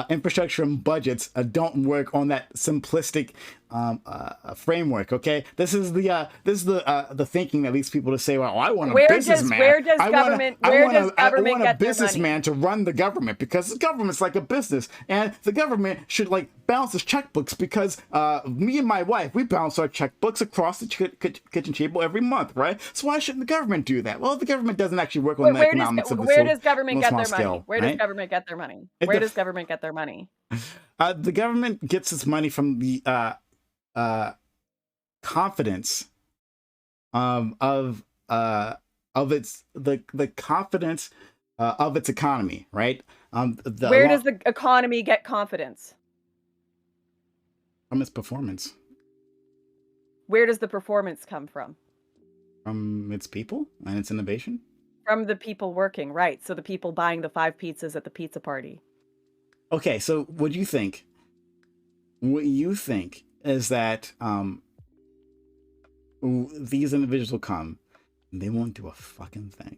infrastructure and budgets don't work on that simplistic framework. Okay, this is the thinking that leads people to say, "Well, I want a businessman. I want a businessman to run the government because the government's like a business, and the government should like balance its checkbooks because me and my wife we balance our checkbooks across the kitchen table every month, right? So why shouldn't the government do that? Well, the government doesn't actually work on the economics of the where does government get their scale, money? Where does government get their money? Where does government get their money? The government gets its money from the confidence of its the confidence of its economy, right? Where does the economy get confidence? From its performance. Where does the performance come from? From its people and its innovation. From the people working, right? So the people buying the 5 pizzas at the pizza party. Okay, so what you think is that these individuals will come and they won't do a fucking thing.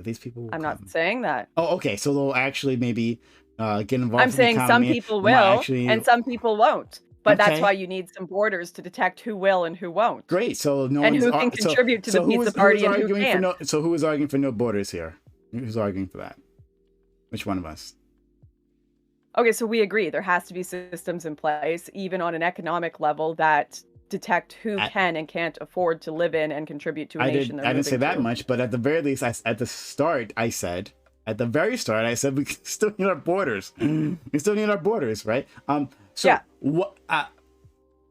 These people will I'm come. not saying that. Oh, okay, so they'll actually maybe get involved. I'm saying some people will and some people won't. But that's why you need some borders to detect who will and who won't. Great. So no and who can contribute to the pizza party and who can't. So who is arguing for no borders here? Who's arguing for that? Which one of us? Okay, so we agree there has to be systems in place, even on an economic level, that detect who can and can't afford to live in and contribute to a nation. I didn't say that much, but at the very least, at the very start, I said we still need our borders. We still need our borders, right? So yeah. What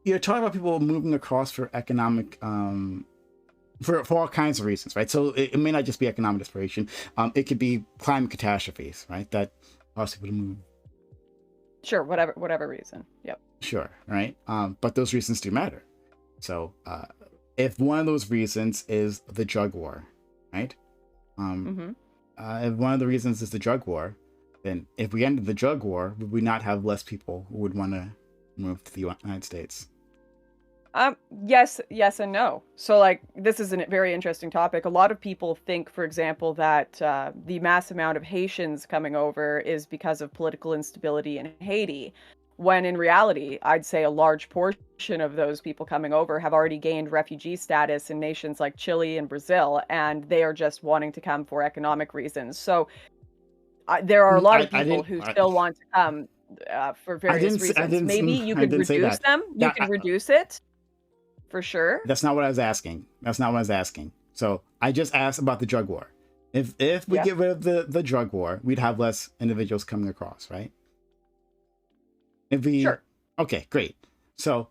you're talking about people moving across for economic, for all kinds of reasons, right? So it may not just be economic desperation. It could be climate catastrophes, right? That cause people to move. Sure, whatever reason. Yep. Sure, right? But those reasons do matter. So if one of those reasons is the drug war, right? If one of the reasons is the drug war, then if we ended the drug war, would we not have less people who would want to move to the United States? Yes and no. So like, this is a very interesting topic. A lot of people think, for example, that the mass amount of Haitians coming over is because of political instability in Haiti, when in reality, I'd say a large portion of those people coming over have already gained refugee status in nations like Chile and Brazil, and they are just wanting to come for economic reasons. So there are a lot of people who still want to come for various reasons. Maybe you could reduce them. You can reduce it. For sure. That's not what I was asking. So I just asked about the drug war. If we get rid of the drug war, we'd have less individuals coming across, right? Sure. Okay, great. So,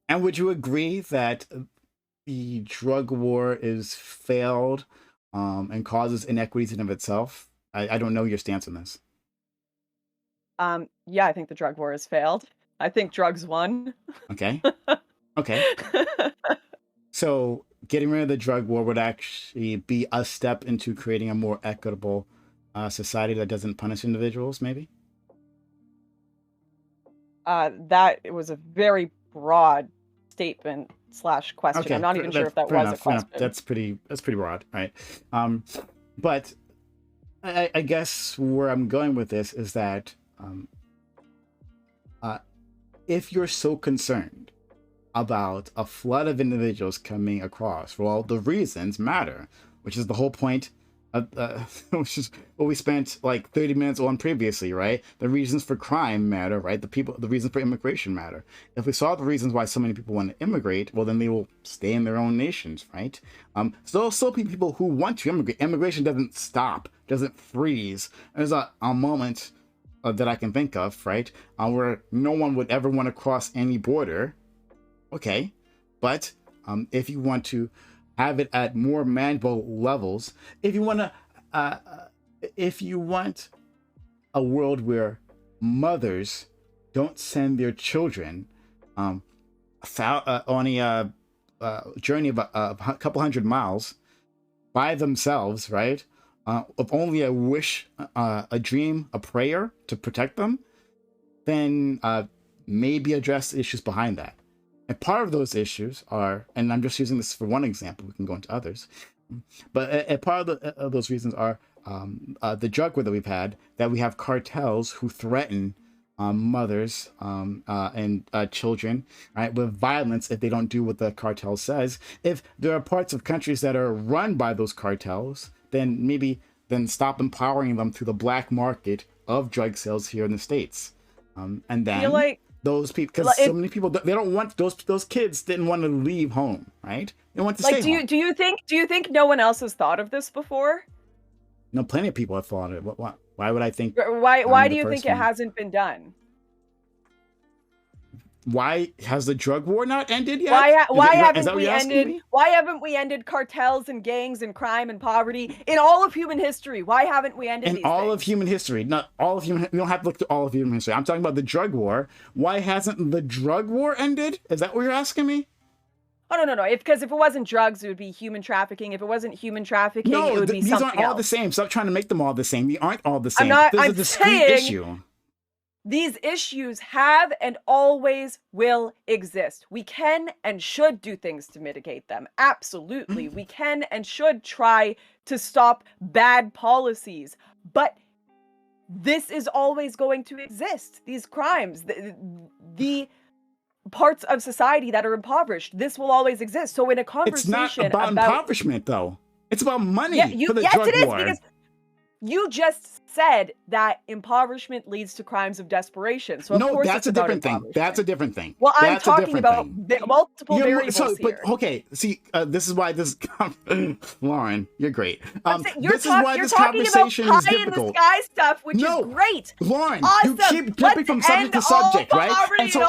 and would you agree that the drug war is failed and causes inequities in of itself? I don't know your stance on this. Yeah, I think the drug war has failed. I think drugs won. Okay. Okay. So getting rid of the drug war would actually be a step into creating a more equitable society that doesn't punish individuals, maybe? That was a very broad statement / question. Okay, I'm not even sure if that was a question. That's pretty broad, right? But I guess where I'm going with this is that if you're so concerned about a flood of individuals coming across, well, the reasons matter, which is the whole point, which is what we spent like 30 minutes on previously, right? The reasons for crime matter, right? The reasons for immigration matter. If we saw the reasons why so many people want to immigrate, well, then they will stay in their own nations, right? So there'll still be people who want to immigrate. Immigration doesn't stop, doesn't freeze. There's a moment that I can think of, right? Where no one would ever want to cross any border. Okay, but if you want to have it at more manageable levels, if you want to if you want a world where mothers don't send their children on a journey of a couple hundred miles by themselves, right? Of only a wish, a dream, a prayer to protect them, then maybe address the issues behind that. And part of those issues are, and I'm just using this for one example, we can go into others, but a part of those reasons are the drug war that we've had, that we have cartels who threaten mothers and children, right, with violence if they don't do what the cartel says. If there are parts of countries that are run by those cartels, then stop empowering them through the black market of drug sales here in the States. And then like those people, because so many people, they don't want those kids didn't want to leave home, right? They want to stay home. Do you think no one else has thought of this before? No, plenty of people have thought of it. Why would I think? Why do you think it hasn't been done? Why has the drug war not ended yet? Why haven't we ended cartels and gangs and crime and poverty in all of human history? Why haven't we ended these all things? Of human history? Not all of human. We don't have to look to all of human history. I'm talking about the drug war. Why hasn't the drug war ended? Is that what you're asking me? Oh, no. Because if it wasn't drugs, it would be human trafficking. If it wasn't human trafficking, it would be something else. These aren't all the same. Stop trying to make them all the same. They aren't all the same. I'm saying these issues have and always will exist. We can and should do things to mitigate them. Absolutely. We can and should try to stop bad policies. But this is always going to exist. These crimes, the parts of society that are impoverished, this will always exist. So in a conversation it's not about impoverishment, though. It's about money for the drug war. Because you just said that impoverishment leads to crimes of desperation. So of course that's a different thing. That's a different thing. Well, I'm talking about multiple variables here. Okay, see, this is why this Lauren, you're great. This is why this conversation is difficult. In the sky stuff, which is great. Lauren, you keep jumping from subject to subject, right? And so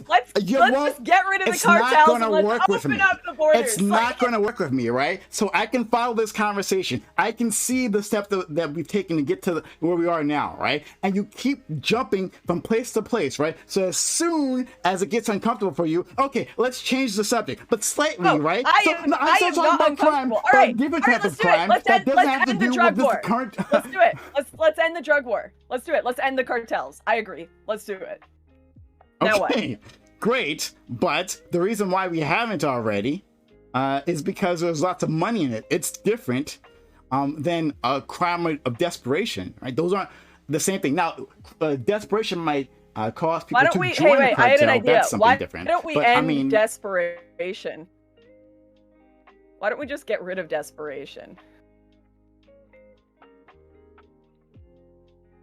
let's just get rid of the cartels and let's open up the borders. It's not going to work with me, right? So I can follow this conversation. I can see the step that we've taken to get to where we are now, right? And you keep jumping from place to place, right? So as soon as it gets uncomfortable for you, okay, let's change the subject, but slightly, right? I'm still talking about crime, all right, different type of crime let's that doesn't have to end do the drug with war. this current. Let's do it. Let's end the drug war. Let's do it. Let's end the cartels. I agree. Let's do it. Now okay, what? Great, but the reason why we haven't already is because there's lots of money in it. It's different than a crime of desperation, right? Those aren't the same thing. Now, desperation might cause people to join the cartel. I had an idea. That's something different. Why don't we end desperation? Why don't we just get rid of desperation?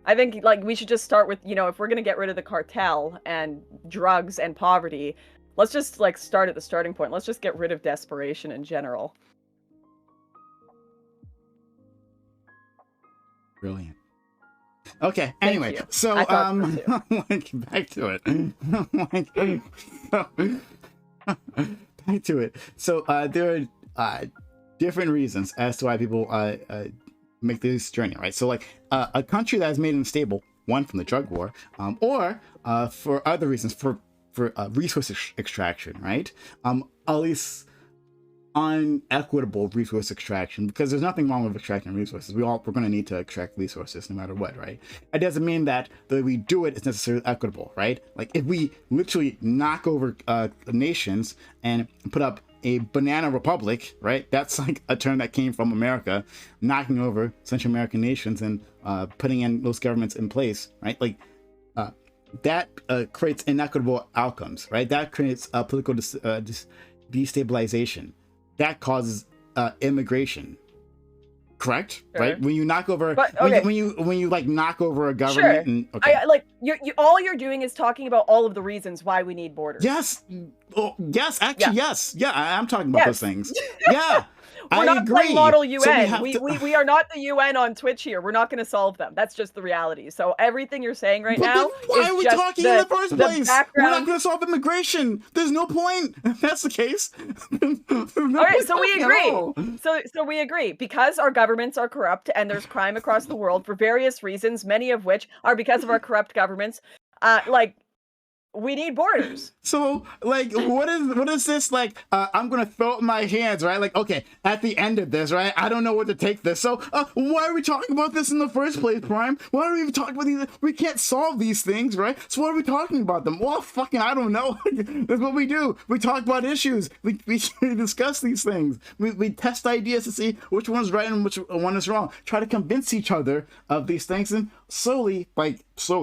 I think we should just start with, if we're going to get rid of the cartel and drugs and poverty, let's just start at the starting point. Let's just get rid of desperation in general. Brilliant. Okay, anyway, so back to it. Back to it. So there are different reasons as to why people make this journey, right? So a country that is made unstable, one from the drug war, or for other reasons, for resource extraction, right? At least unequitable resource extraction, because there's nothing wrong with extracting resources. We're going to need to extract resources no matter what, right? It doesn't mean that the way we do it is necessarily equitable, right? If we literally knock over nations and put up a banana republic, right? That's a term that came from America, knocking over Central American nations and putting in those governments in place, right? That creates inequitable outcomes, right? That creates political destabilization. That causes immigration, correct? Sure. Right? When you knock over, when you knock over a government, sure. And okay. you all you're doing is talking about all of the reasons why we need borders. Yes, yes, actually, yes, yeah. I'm talking about those things. Yeah, We're I not agree. playing model So we UN. have we, to- we, we are not the UN on Twitch here. We're not going to solve them. That's just the reality. So everything you're saying right But now then why is are we just talking in the first place? We're not background. going to solve immigration. There's no point. If that's the case. All right, so we agree. So we agree because our governments are corrupt and there's crime across the world for various reasons, many of which are because of our corrupt governments. Like, we need borders. So, like, what is this, like, I'm gonna throw up my hands, right? Like, okay, at the end of this, right, I don't know what to take this. So, why are we talking about this in the first place, Prime? Why are we even talking about these? We can't solve these things, right? So why are we talking about them? Well, fucking, I don't know. That's what we do. We talk about issues. We discuss these things. We test ideas to see which one's right and which one is wrong. Try to convince each other of these things, and slowly,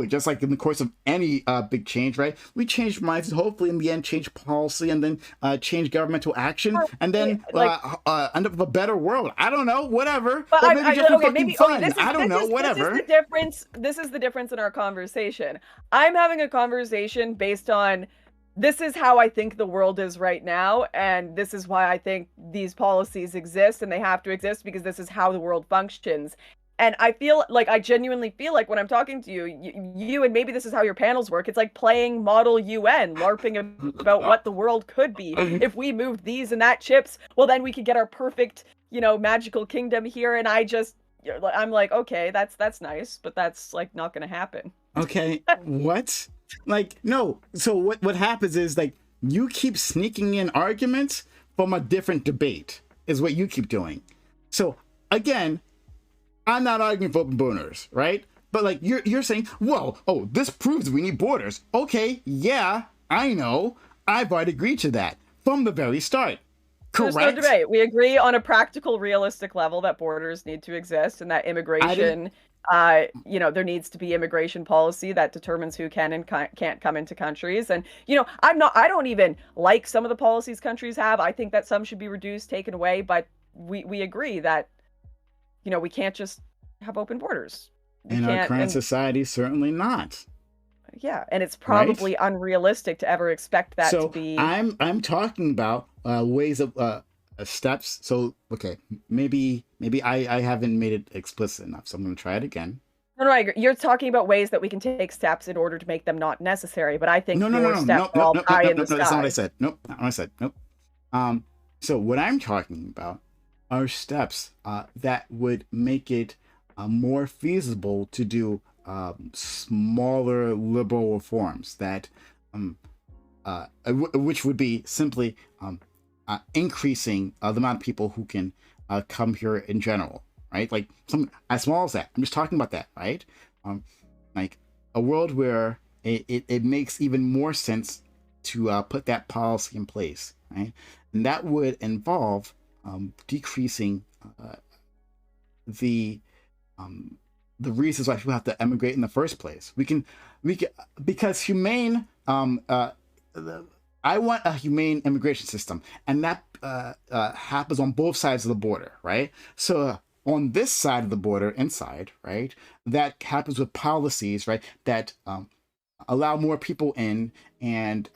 just like in the course of any big change, right? We change minds, and hopefully in the end change policy, and then change governmental action, and then end up with a better world. I don't know, whatever. But Or maybe just for fucking fun. this is, I don't know, whatever. This is the difference. This is the difference in our conversation. I'm having a conversation based on this is how I think the world is right now, and this is why I think these policies exist, and they have to exist because this is how the world functions. And I genuinely feel like when I'm talking to you, and maybe this is how your panels work, it's like playing Model UN, LARPing about what the world could be. If we moved these and that chips, well, then we could get our perfect, magical kingdom here. And I'm like, okay, that's nice, but that's like not going to happen. Okay, what? Like, no. So what happens is, like, you keep sneaking in arguments from a different debate, is what you keep doing. So, again, I'm not arguing for open borders, right? But like you're saying, whoa, this proves we need borders. Okay, yeah, I know. I've already agreed to that from the very start. Correct. There's no debate. We agree on a practical, realistic level that borders need to exist and that immigration, there needs to be immigration policy that determines who can and can't come into countries. And, I don't even like some of the policies countries have. I think that some should be reduced, taken away, but we agree that we can't just have open borders. In our current society, certainly not. Yeah, and it's probably unrealistic to ever expect that to be. I'm talking about ways of steps. So okay, maybe I haven't made it explicit enough. So I'm going to try it again. No, I agree. You're talking about ways that we can take steps in order to make them not necessary. But I think no, that's not what I said. Nope, not what I said. Nope. So what I'm talking about are steps that would make it more feasible to do smaller liberal reforms that which would be simply increasing the amount of people who can come here in general, right? Like something as small as that. I'm just talking about that, right? Like a world where it makes even more sense to put that policy in place, right? And that would involve decreasing the reasons why people have to emigrate in the first place. We can because humane. I want a humane immigration system, and that happens on both sides of the border, right? So on this side of the border, inside, right, that happens with policies, right, that allow more people in and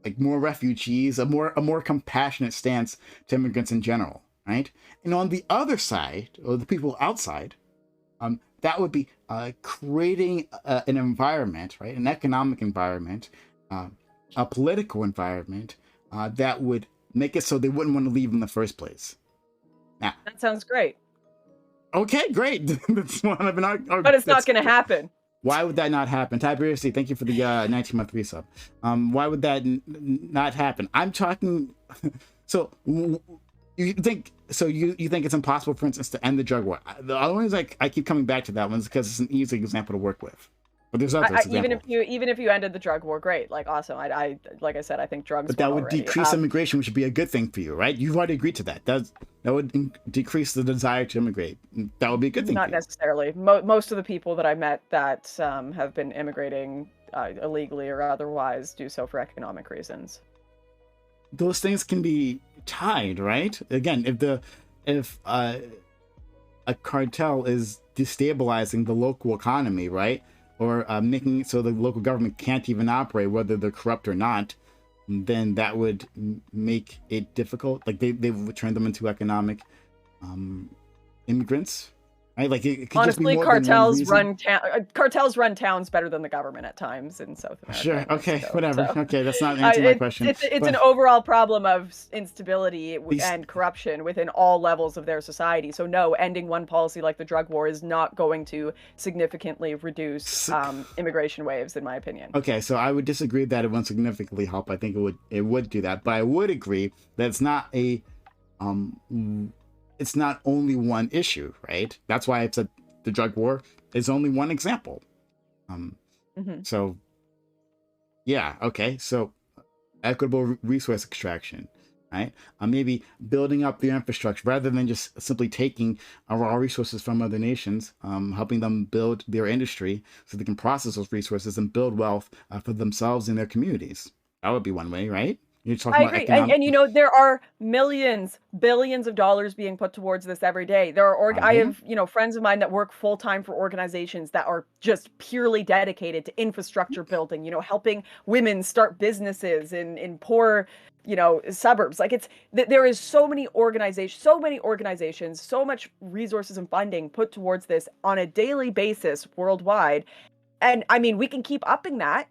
like more refugees, a more compassionate stance to immigrants in general, right? And on the other side, or the people outside, that would be creating an environment, right, an economic environment, a political environment that would make it so they wouldn't want to leave in the first place. Now, that sounds great. Okay, great. That's what I've been but it's not going to happen. Why would that not happen? Tiberius, thank you for the 19-month resub. Why would that not happen? I'm talking. So you think it's impossible, for instance, to end the drug war? The only reason I keep coming back to that one is because it's an easy example to work with. But there's others. Even if you ended the drug war, great, like awesome. I like I said, I think drugs. But that would decrease immigration, which would be a good thing for you, right? You've already agreed to that. That would decrease the desire to immigrate. That would be a good thing. Not necessarily. Most of the people that I met that have been immigrating illegally or otherwise do so for economic reasons. Those things can be tied, right? Again, if a cartel is destabilizing the local economy, right? Or making it so the local government can't even operate, whether they're corrupt or not, then that would make it difficult. Like they would turn them into economic immigrants, right? Like it could just be Honestly, more than one reason. cartels run towns better than the government at times in South America Sure. and Okay. Mexico. Whatever. So Okay. That's not answering my question. it's an But overall problem of instability these, and corruption within all levels of their society. So no, ending one policy like the drug war is not going to significantly reduce immigration waves, in my opinion. okay, so I would disagree that it won't significantly help. I think it would do that, but I would agree that it's not only one issue, right? That's why it's the drug war is only one example. So yeah, okay. So equitable resource extraction, right? Maybe building up the infrastructure rather than just simply taking raw resources from other nations, helping them build their industry so they can process those resources and build wealth for themselves and their communities. That would be one way, right? You're talking I about agree. economic. And there are millions, billions of dollars being put towards this every day. I have, friends of mine that work full time for organizations that are just purely dedicated to infrastructure building, helping women start businesses in poor, suburbs. Like there is so many organizations, so much resources and funding put towards this on a daily basis worldwide. And I mean, we can keep upping that.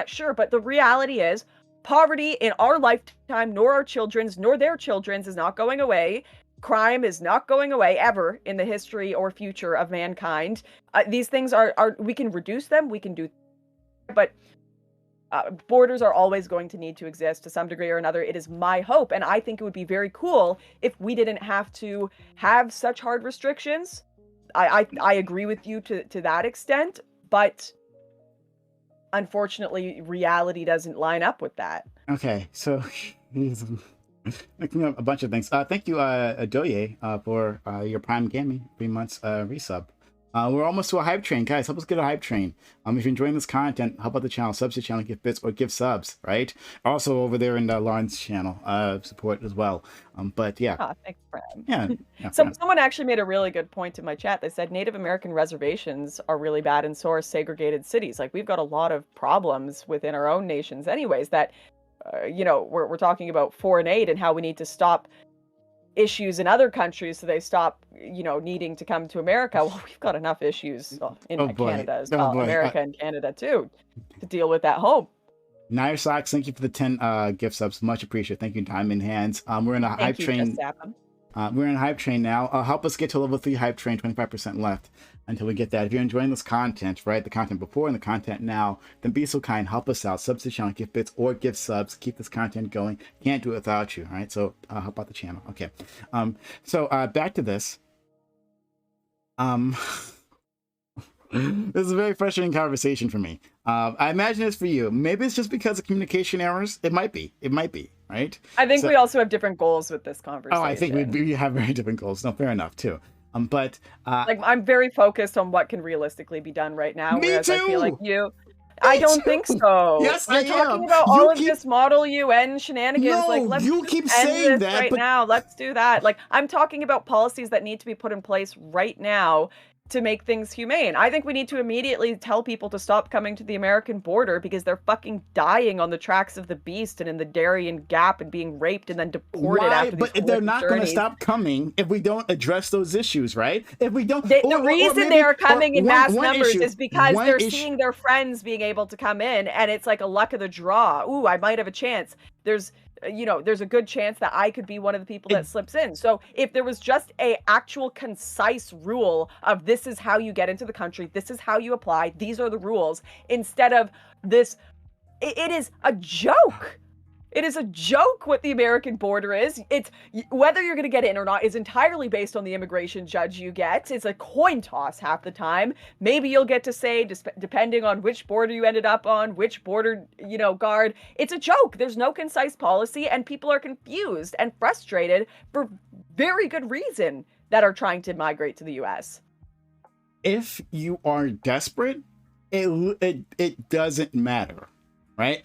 Sure, but the reality is poverty in our lifetime, nor our children's, nor their children's, is not going away. Crime is not going away ever in the history or future of mankind. These things are we can reduce them, we can do, but borders are always going to need to exist to some degree or another. It is my hope, and I think it would be very cool if we didn't have to have such hard restrictions. I agree with you to that extent, but unfortunately, reality doesn't line up with that. Okay, so looking up a bunch of things. Thank you, Adoye, for your Prime Gaming 3 months resub. We're almost to a hype train, guys. Help us get a hype train. If you're enjoying this content, help out the channel, subs to the channel, give bits or give subs, right? Also over there in Lauren's channel, support as well. But yeah. Thanks, Prime. Yeah. Someone actually made a really good point in my chat. They said Native American reservations are really bad in source segregated cities. Like we've got a lot of problems within our own nations, anyways. That we're talking about foreign aid and how we need to stop issues in other countries so they stop needing to come to America. Well, we've got enough issues in Canada as well, America and Canada too, to deal with at home. Nair Socks, thank you for the 10 gift subs, much appreciated. Thank you. Time in hands. We're in a hype train. We're in a hype train now. Help us get to level 3 hype train. 25% left until we get that. If you're enjoying this content, right, the content before and the content now, then be so kind, help us out. Subs to the channel, give bits or give subs. Keep this content going. Can't do it without you, right? So help out the channel. Okay. So back to this. This is a very frustrating conversation for me. I imagine it's for you. Maybe it's just because of communication errors. It might be, right? I think we also have different goals with this conversation. Oh, I think we have very different goals. No, fair enough, too. But like I'm very focused on what can realistically be done right now. Me whereas too. I feel like I don't think so. Yes, You're talking about all of this Model UN shenanigans. No, like, let's you keep end saying this that right now. Let's do that. Like, I'm talking about policies that need to be put in place right now to make things humane. I think we need to immediately tell people to stop coming to the American border because they're fucking dying on the tracks of the beast and in the Darien Gap and being raped and then deported after these But they're not going to stop coming if we don't address those issues, right? If we don't... The reason they are coming in mass numbers is because they're seeing their friends being able to come in, and it's like a luck of the draw. Ooh, I might have a chance. There's a good chance that I could be one of the people that slips in. So if there was just a actual concise rule of this is how you get into the country, this is how you apply, these are the rules, instead of this, it is a joke. It is a joke what the American border is. It's whether you're going to get in or not is entirely based on the immigration judge you get. It's a coin toss half the time. Maybe you'll get to say, depending on which border you ended up on, which border, guard. It's a joke. There's no concise policy, and people are confused and frustrated for very good reason that are trying to migrate to the U.S. If you are desperate, it doesn't matter. Right?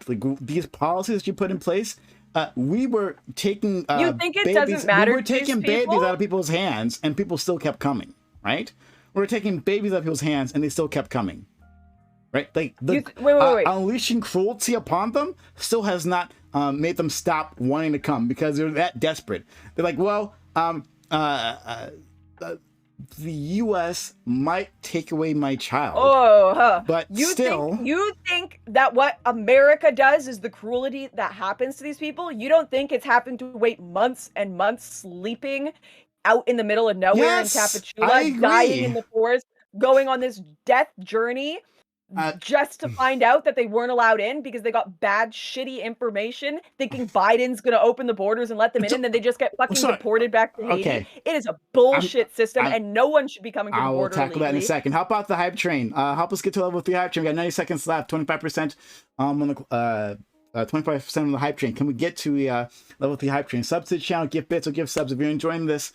Like these policies you put in place, we were taking you think it babies, doesn't matter? We were taking babies out of people's hands, and people still kept coming. Right? We were taking babies out of people's hands, and they still kept coming. right? Like wait, wait. unleashing cruelty upon them still has not made them stop wanting to come because they're that desperate. They're like, well, the U.S. might take away my child, but still, you think that what America does is the cruelty that happens to these people? You don't think it's having to wait months and months sleeping out in the middle of nowhere in Tapachula, dying in the forest, going on this death journey just to find out that they weren't allowed in because they got bad, shitty information, thinking Biden's going to open the borders and let them in, and then they just get fucking deported back to Haiti. Okay. It is a bullshit system, and no one should be coming to the border. I will tackle that in a second. How about the hype train? Help us get to level 3 hype train. We got 90 seconds left, 25% on the 25% on the hype train. Can we get to level 3 hype train? Sub to the channel, give bits or give subs. If you're enjoying this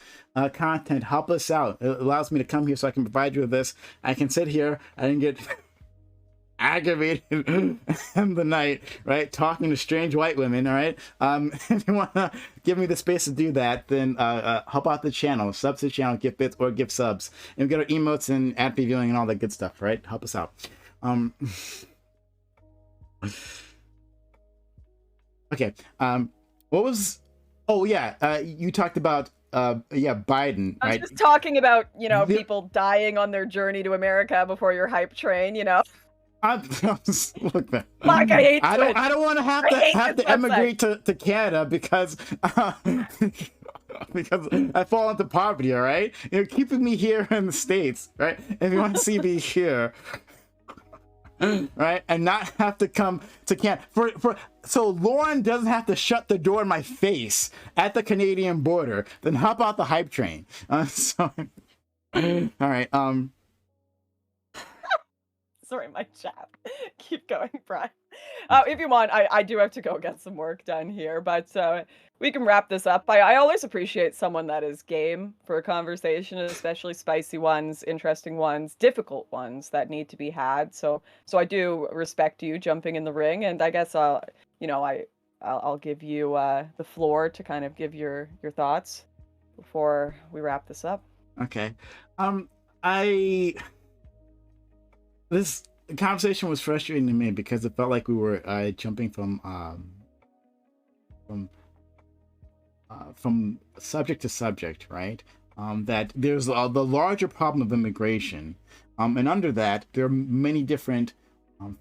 content, help us out. It allows me to come here so I can provide you with this. I can sit here. I didn't get aggravated in the night, right? Talking to strange white women, all right? If you want to give me the space to do that, then help out the channel. Sub to the channel, give bits or give subs. And we got our emotes and ad previewing and all that good stuff, right? Help us out. Okay. What was... Oh, yeah. You talked about Biden, right? I was just talking about, people dying on their journey to America before your hype train, Look, man. Fuck, I hate I don't want to have to emigrate to Canada because because I fall into poverty. All right, you're keeping me here in the States, right? If you want to see me here, right, and not have to come to Canada so Lauren doesn't have to shut the door in my face at the Canadian border. Then hop out the hype train. All right. Sorry, my chat. Keep going, Brian. If you want, I do have to go get some work done here, but we can wrap this up. I always appreciate someone that is game for a conversation, especially spicy ones, interesting ones, difficult ones that need to be had. So I do respect you jumping in the ring, and I guess I'll give you the floor to kind of give your thoughts before we wrap this up. Okay. This conversation was frustrating to me because it felt like we were jumping from subject to subject, right? That there's the larger problem of immigration, and under that there are many different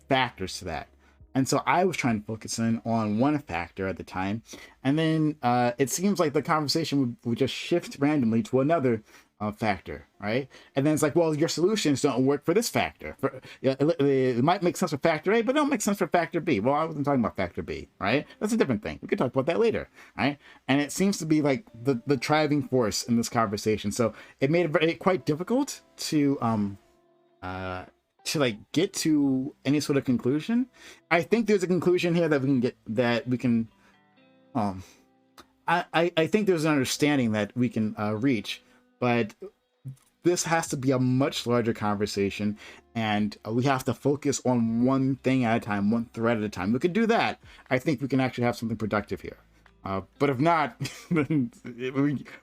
factors to that. And so I was trying to focus in on one factor at the time, and then it seems like the conversation would just shift randomly to another factor, right? And then it's like, well, your solutions don't work for this factor. It might make sense for factor A, but don't make sense for factor B. Well, I wasn't talking about factor B, right? That's a different thing. We could talk about that later, right? And it seems to be like the driving force in this conversation. So it made it quite difficult to like get to any sort of conclusion. I think there's a conclusion here that we can get, that we can I think there's an understanding that we can reach, but this has to be a much larger conversation, and we have to focus on one thing at a time, one thread at a time. We could do that. I think we can actually have something productive here. But if not, then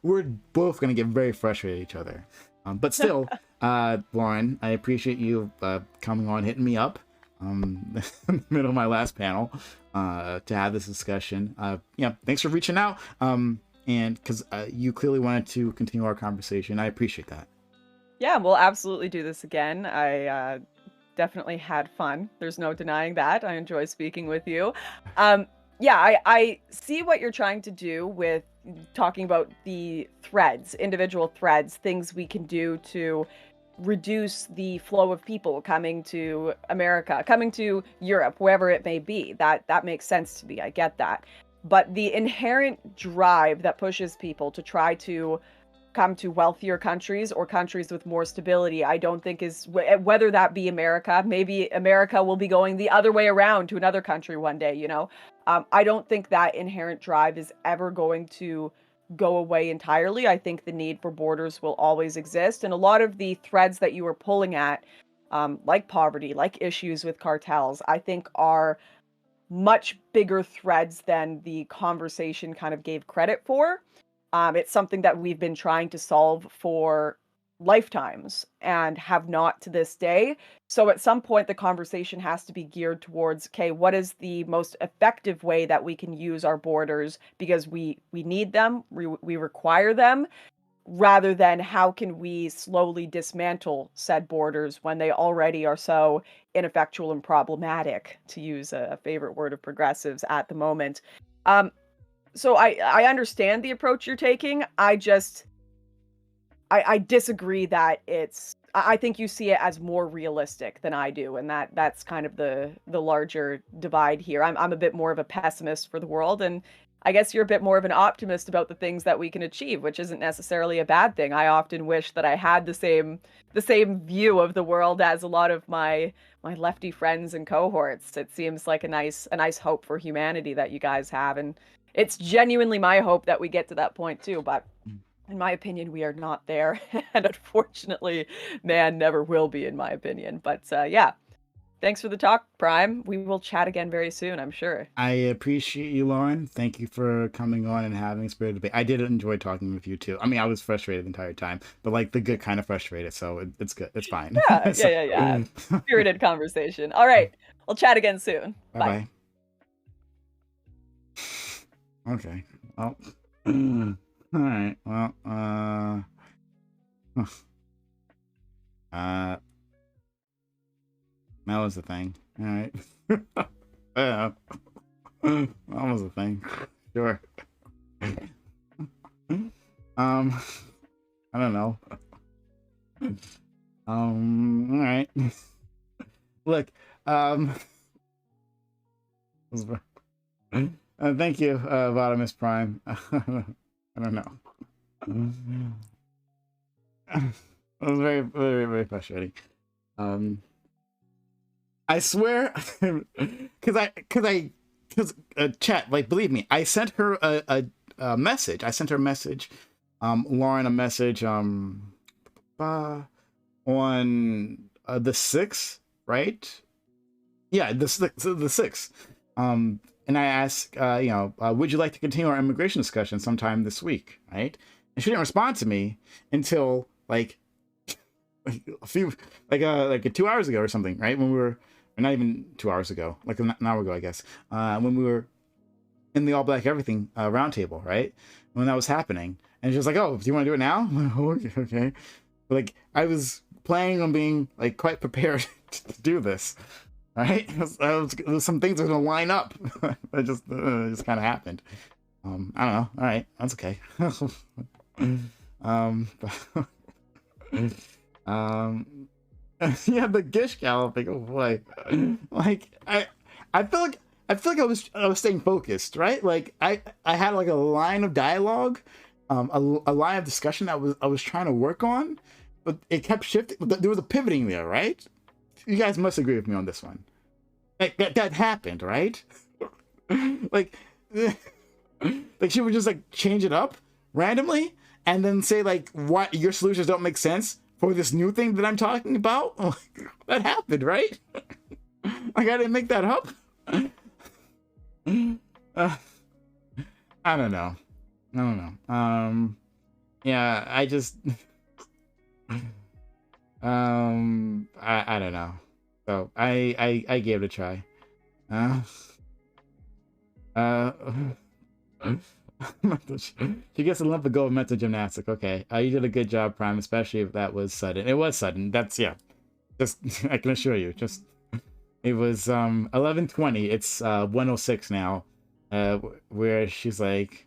we're both going to get very frustrated at each other. But still, Lauren, I appreciate you coming on, hitting me up in the middle of my last panel to have this discussion. Thanks for reaching out. And because you clearly wanted to continue our conversation. I appreciate that. Yeah, we'll absolutely do this again. I definitely had fun. There's no denying that. I enjoy speaking with you. I see what you're trying to do with talking about the threads, individual threads, things we can do to reduce the flow of people coming to America, coming to Europe, wherever it may be. That makes sense to me. I get that. But the inherent drive that pushes people to try to come to wealthier countries or countries with more stability, I don't think is, whether that be America, maybe America will be going the other way around to another country one day, I don't think that inherent drive is ever going to go away entirely. I think the need for borders will always exist. And a lot of the threads that you were pulling at, like poverty, like issues with cartels, I think are much bigger threads than the conversation kind of gave credit for. It's something that we've been trying to solve for lifetimes and have not to this day. So at some point, the conversation has to be geared towards, okay, what is the most effective way that we can use our borders because we need them, we require them, rather than how can we slowly dismantle said borders when they already are so ineffectual and problematic, to use a favorite word of progressives at the moment. So I understand the approach you're taking. I disagree that I think you see it as more realistic than I do, and that's kind of the larger divide here. I'm a bit more of a pessimist for the world, and I guess you're a bit more of an optimist about the things that we can achieve, which isn't necessarily a bad thing. I often wish that I had the same view of the world as a lot of my lefty friends and cohorts. It seems like a nice hope for humanity that you guys have, and it's genuinely my hope that we get to that point too, but in my opinion, we are not there, and unfortunately, man never will be, in my opinion. But yeah, thanks for the talk, Prime. We will chat again very soon, I'm sure. I appreciate you, Lauren. Thank you for coming on and having a spirited debate. I did enjoy talking with you too. I mean, I was frustrated the entire time, but like the good kind of frustrated, so it's good. It's fine. Yeah, So, yeah. Spirited conversation. All right, we'll chat again soon. Bye. bye. Okay. Well. All right. Well. That was the thing. All right. Yeah. That was the thing. Sure. I don't know. All right. Look. Thank you, Vodimus Prime. I don't know. It was very, very, very frustrating. I swear, because chat, like, believe me, I sent her a message. I sent her a message, Lauren, a message, on the 6th, right? Yeah, the 6th. And I asked, would you like to continue our immigration discussion sometime this week, right? And she didn't respond to me until like a few, like 2 hours ago or something, right? When we were, or not even 2 hours ago, like an hour ago, I guess, when we were in the All Black Everything roundtable, right? When that was happening, and she was like, "Oh, do you want to do it now?" Okay. But, like, I was planning on being like quite prepared to do this. Right, some things are gonna line up. It just kind of happened. I don't know. All right, that's okay. Yeah, the gish galloping. Oh boy, like I feel like I was staying focused, right? Like I had like a line of dialogue, a line of discussion that I was trying to work on, but it kept shifting. There was a pivoting there, right? You guys must agree with me on this one. Like that happened, right? like she would just like change it up randomly and then say like, what, your solutions don't make sense for this new thing that I'm talking about. That happened, right? Like, I didn't make that up. I don't know. Yeah, I just I don't know. So I gave it a try. She gets a lump of gold mental gymnastic. Okay, you did a good job, Prime, especially if that was sudden. It was sudden. That's, yeah. Just I can assure you. Just it was 11:20. It's 1:06 now. Where she's like,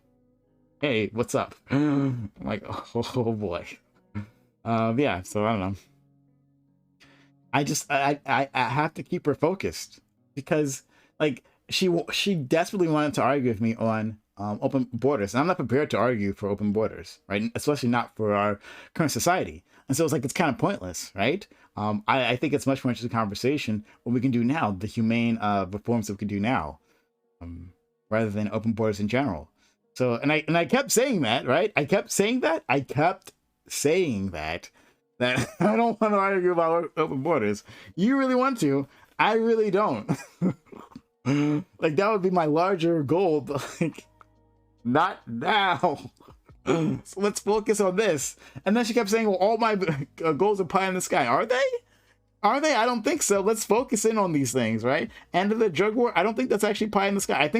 "Hey, what's up?" I'm like, oh boy. Yeah. So I don't know. I have to keep her focused because like she desperately wanted to argue with me on open borders, and I'm not prepared to argue for open borders, right? Especially not for our current society. And so it's like it's kind of pointless, right? I think it's much more interesting conversation what we can do now, the humane reforms that we can do now, rather than open borders in general. So and I kept saying that, right? I kept saying that that I don't want to argue about open borders. You really want to. I really don't. Like, that would be my larger goal, but like, not now. So let's focus on this. And then she kept saying, well, all my goals are pie in the sky. Are they? Are they? I don't think so. Let's focus in on these things, right? End of the drug war. I don't think that's actually pie in the sky.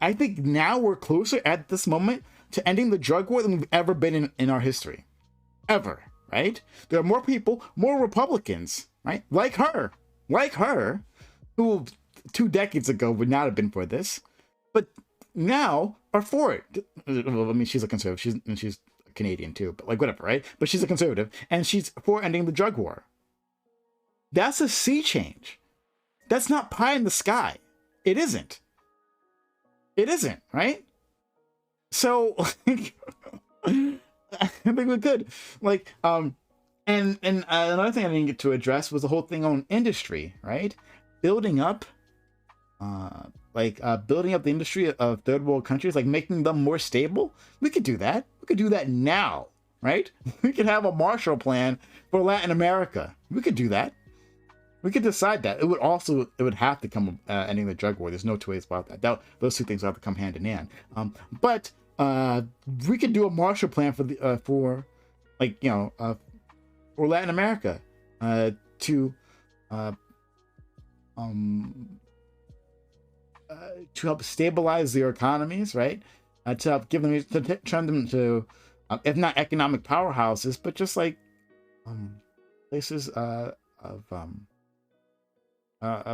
I think now we're closer at this moment to ending the drug war than we've ever been in our history. Ever, right? There are more people, more Republicans, right? Like her, who 2 decades ago would not have been for this, but now are for it. Well, I mean, she's a conservative. She's Canadian too, but like whatever, right? But she's a conservative, and she's for ending the drug war. That's a sea change. That's not pie in the sky. It isn't. It isn't, right? So I think we could. Like, and another thing I didn't get to address was the whole thing on industry, right? Building up building up the industry of third world countries, like making them more stable. We could do that. We could do that now, right? We could have a Marshall Plan for Latin America. We could do that. We could decide that. It would have to come ending the drug war. There's no two ways about that. Those two things have to come hand in hand. But we could do a Marshall Plan for Latin America to help stabilize their economies, right? To help give them, to turn them to, if not economic powerhouses, but just like places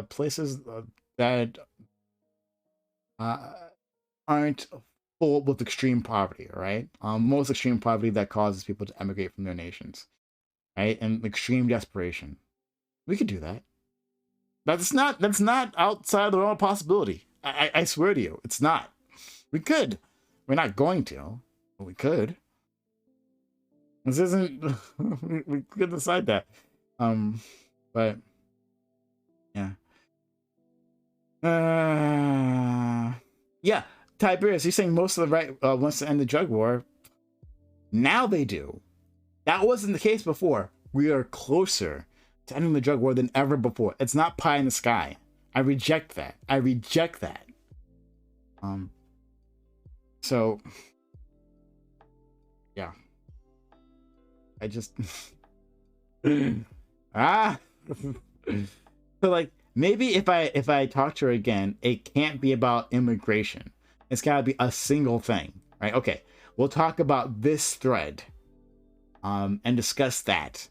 places that aren't full with extreme poverty, right? Most extreme poverty that causes people to emigrate from their nations, right? And extreme desperation. We could do that. That's not outside of the realm of possibility. I swear to you, it's not. We could. We're not going to, but we could. This isn't. We could decide that. But yeah. Yeah. Tiberius, you're saying most of the right wants to end the drug war. Now they do. That wasn't the case before. We are closer to ending the drug war than ever before. It's not pie in the sky. I reject that. So yeah. I just so like maybe if I talk to her again, it can't be about immigration. It's gotta be a single thing, right? Okay, we'll talk about this thread and discuss that.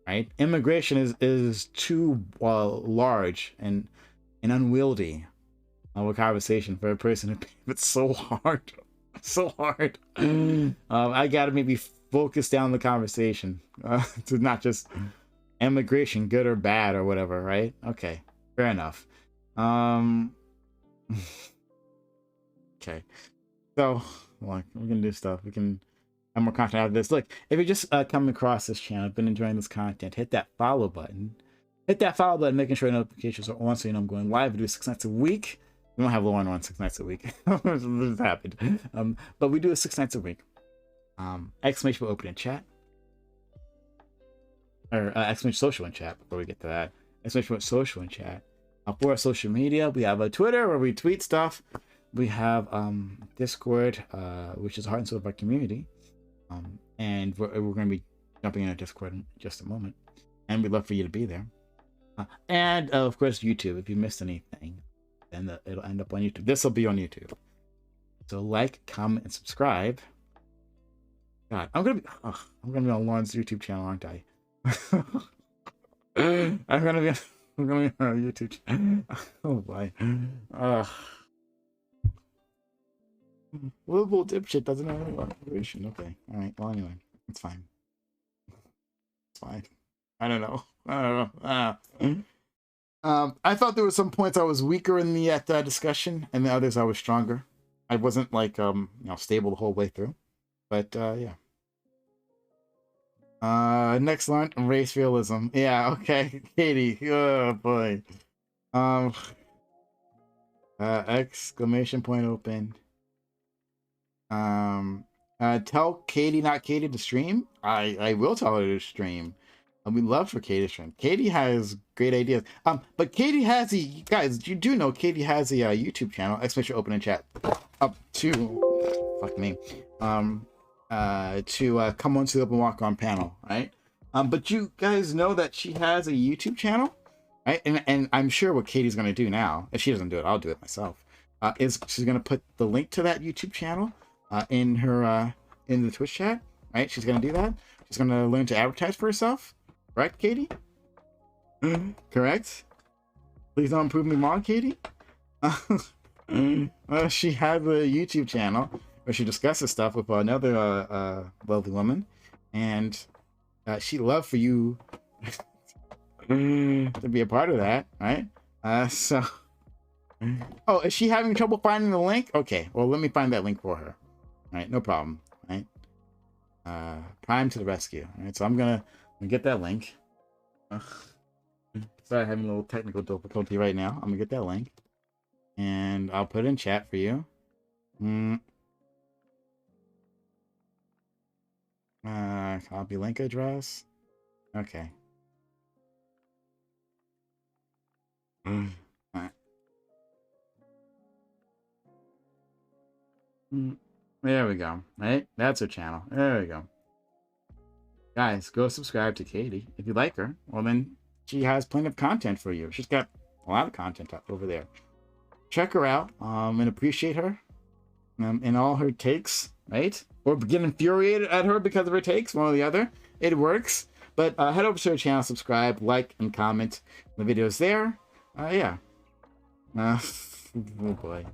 Right? Immigration is too large and unwieldy of a conversation for a person to. It's so hard, so hard. I gotta maybe focus down the conversation to not just immigration, good or bad or whatever, right? Okay, fair enough. Okay, so like we can do stuff. We can. More content out of this. Look, if you're just coming across this channel, been enjoying this content, hit that follow button. Making sure notifications are on so you know I'm going live. We do 6 nights a week. We don't have Lauren on 6 nights a week. This happened. But we do it 6 nights a week. Exclamation open in chat. Or exclamation social in chat before we get to that. Exclamation social in chat. For our social media, we have a Twitter where we tweet stuff. We have Discord, which is the heart and soul of our community. And we're going to be jumping in a Discord in just a moment, and we'd love for you to be there. And of course, YouTube. If you missed anything, then it'll end up on YouTube. This will be on YouTube. So like, comment, and subscribe. God, I'm gonna be on Lauren's YouTube channel, aren't I? I'm gonna be on our YouTube channel. Oh boy. Little dipshit doesn't have any operation. Okay. Alright. Well, anyway. It's fine. It's fine. I don't know. I thought there were some points I was weaker in the discussion, and the others I was stronger. I wasn't like stable the whole way through. But yeah. Next line, race realism. Yeah, okay. Katie. Oh boy. Exclamation point open. Tell Katie, not Katie, to stream. I will tell her to stream. We'd love for Katie to stream. Katie has great ideas. But Katie has you guys, you do know Katie has a YouTube channel. Exclamation open in chat. Up to fuck me. to come onto the Open Walk On panel, right? But you guys know that she has a YouTube channel, right? And I'm sure what Katie's going to do now, if she doesn't do it, I'll do it myself. Is she's going to put the link to that YouTube channel in her in the Twitch chat, right? She's going to do that. She's going to learn to advertise for herself, right, Katie? Correct. Please don't prove me wrong, Katie. She has a YouTube channel where she discusses stuff with another wealthy woman, and she'd love for you to be a part of that, right? So, oh, is she having trouble finding the link? Okay, well, let me find that link for her. All right, no problem. Right, Prime to the rescue. All right, so I'm gonna get that link. Sorry, having a little technical difficulty right now. I'm gonna get that link, and I'll put it in chat for you. Copy link address. Okay. Alright. There we go. Right? That's her channel. There we go. Guys, go subscribe to Katie. If you like her, well then she has plenty of content for you. She's got a lot of content up over there. Check her out and appreciate her in all her takes, right? Or get infuriated at her because of her takes, one or the other. It works. But head over to her channel, subscribe, like, and comment the videos there. Yeah. Oh boy.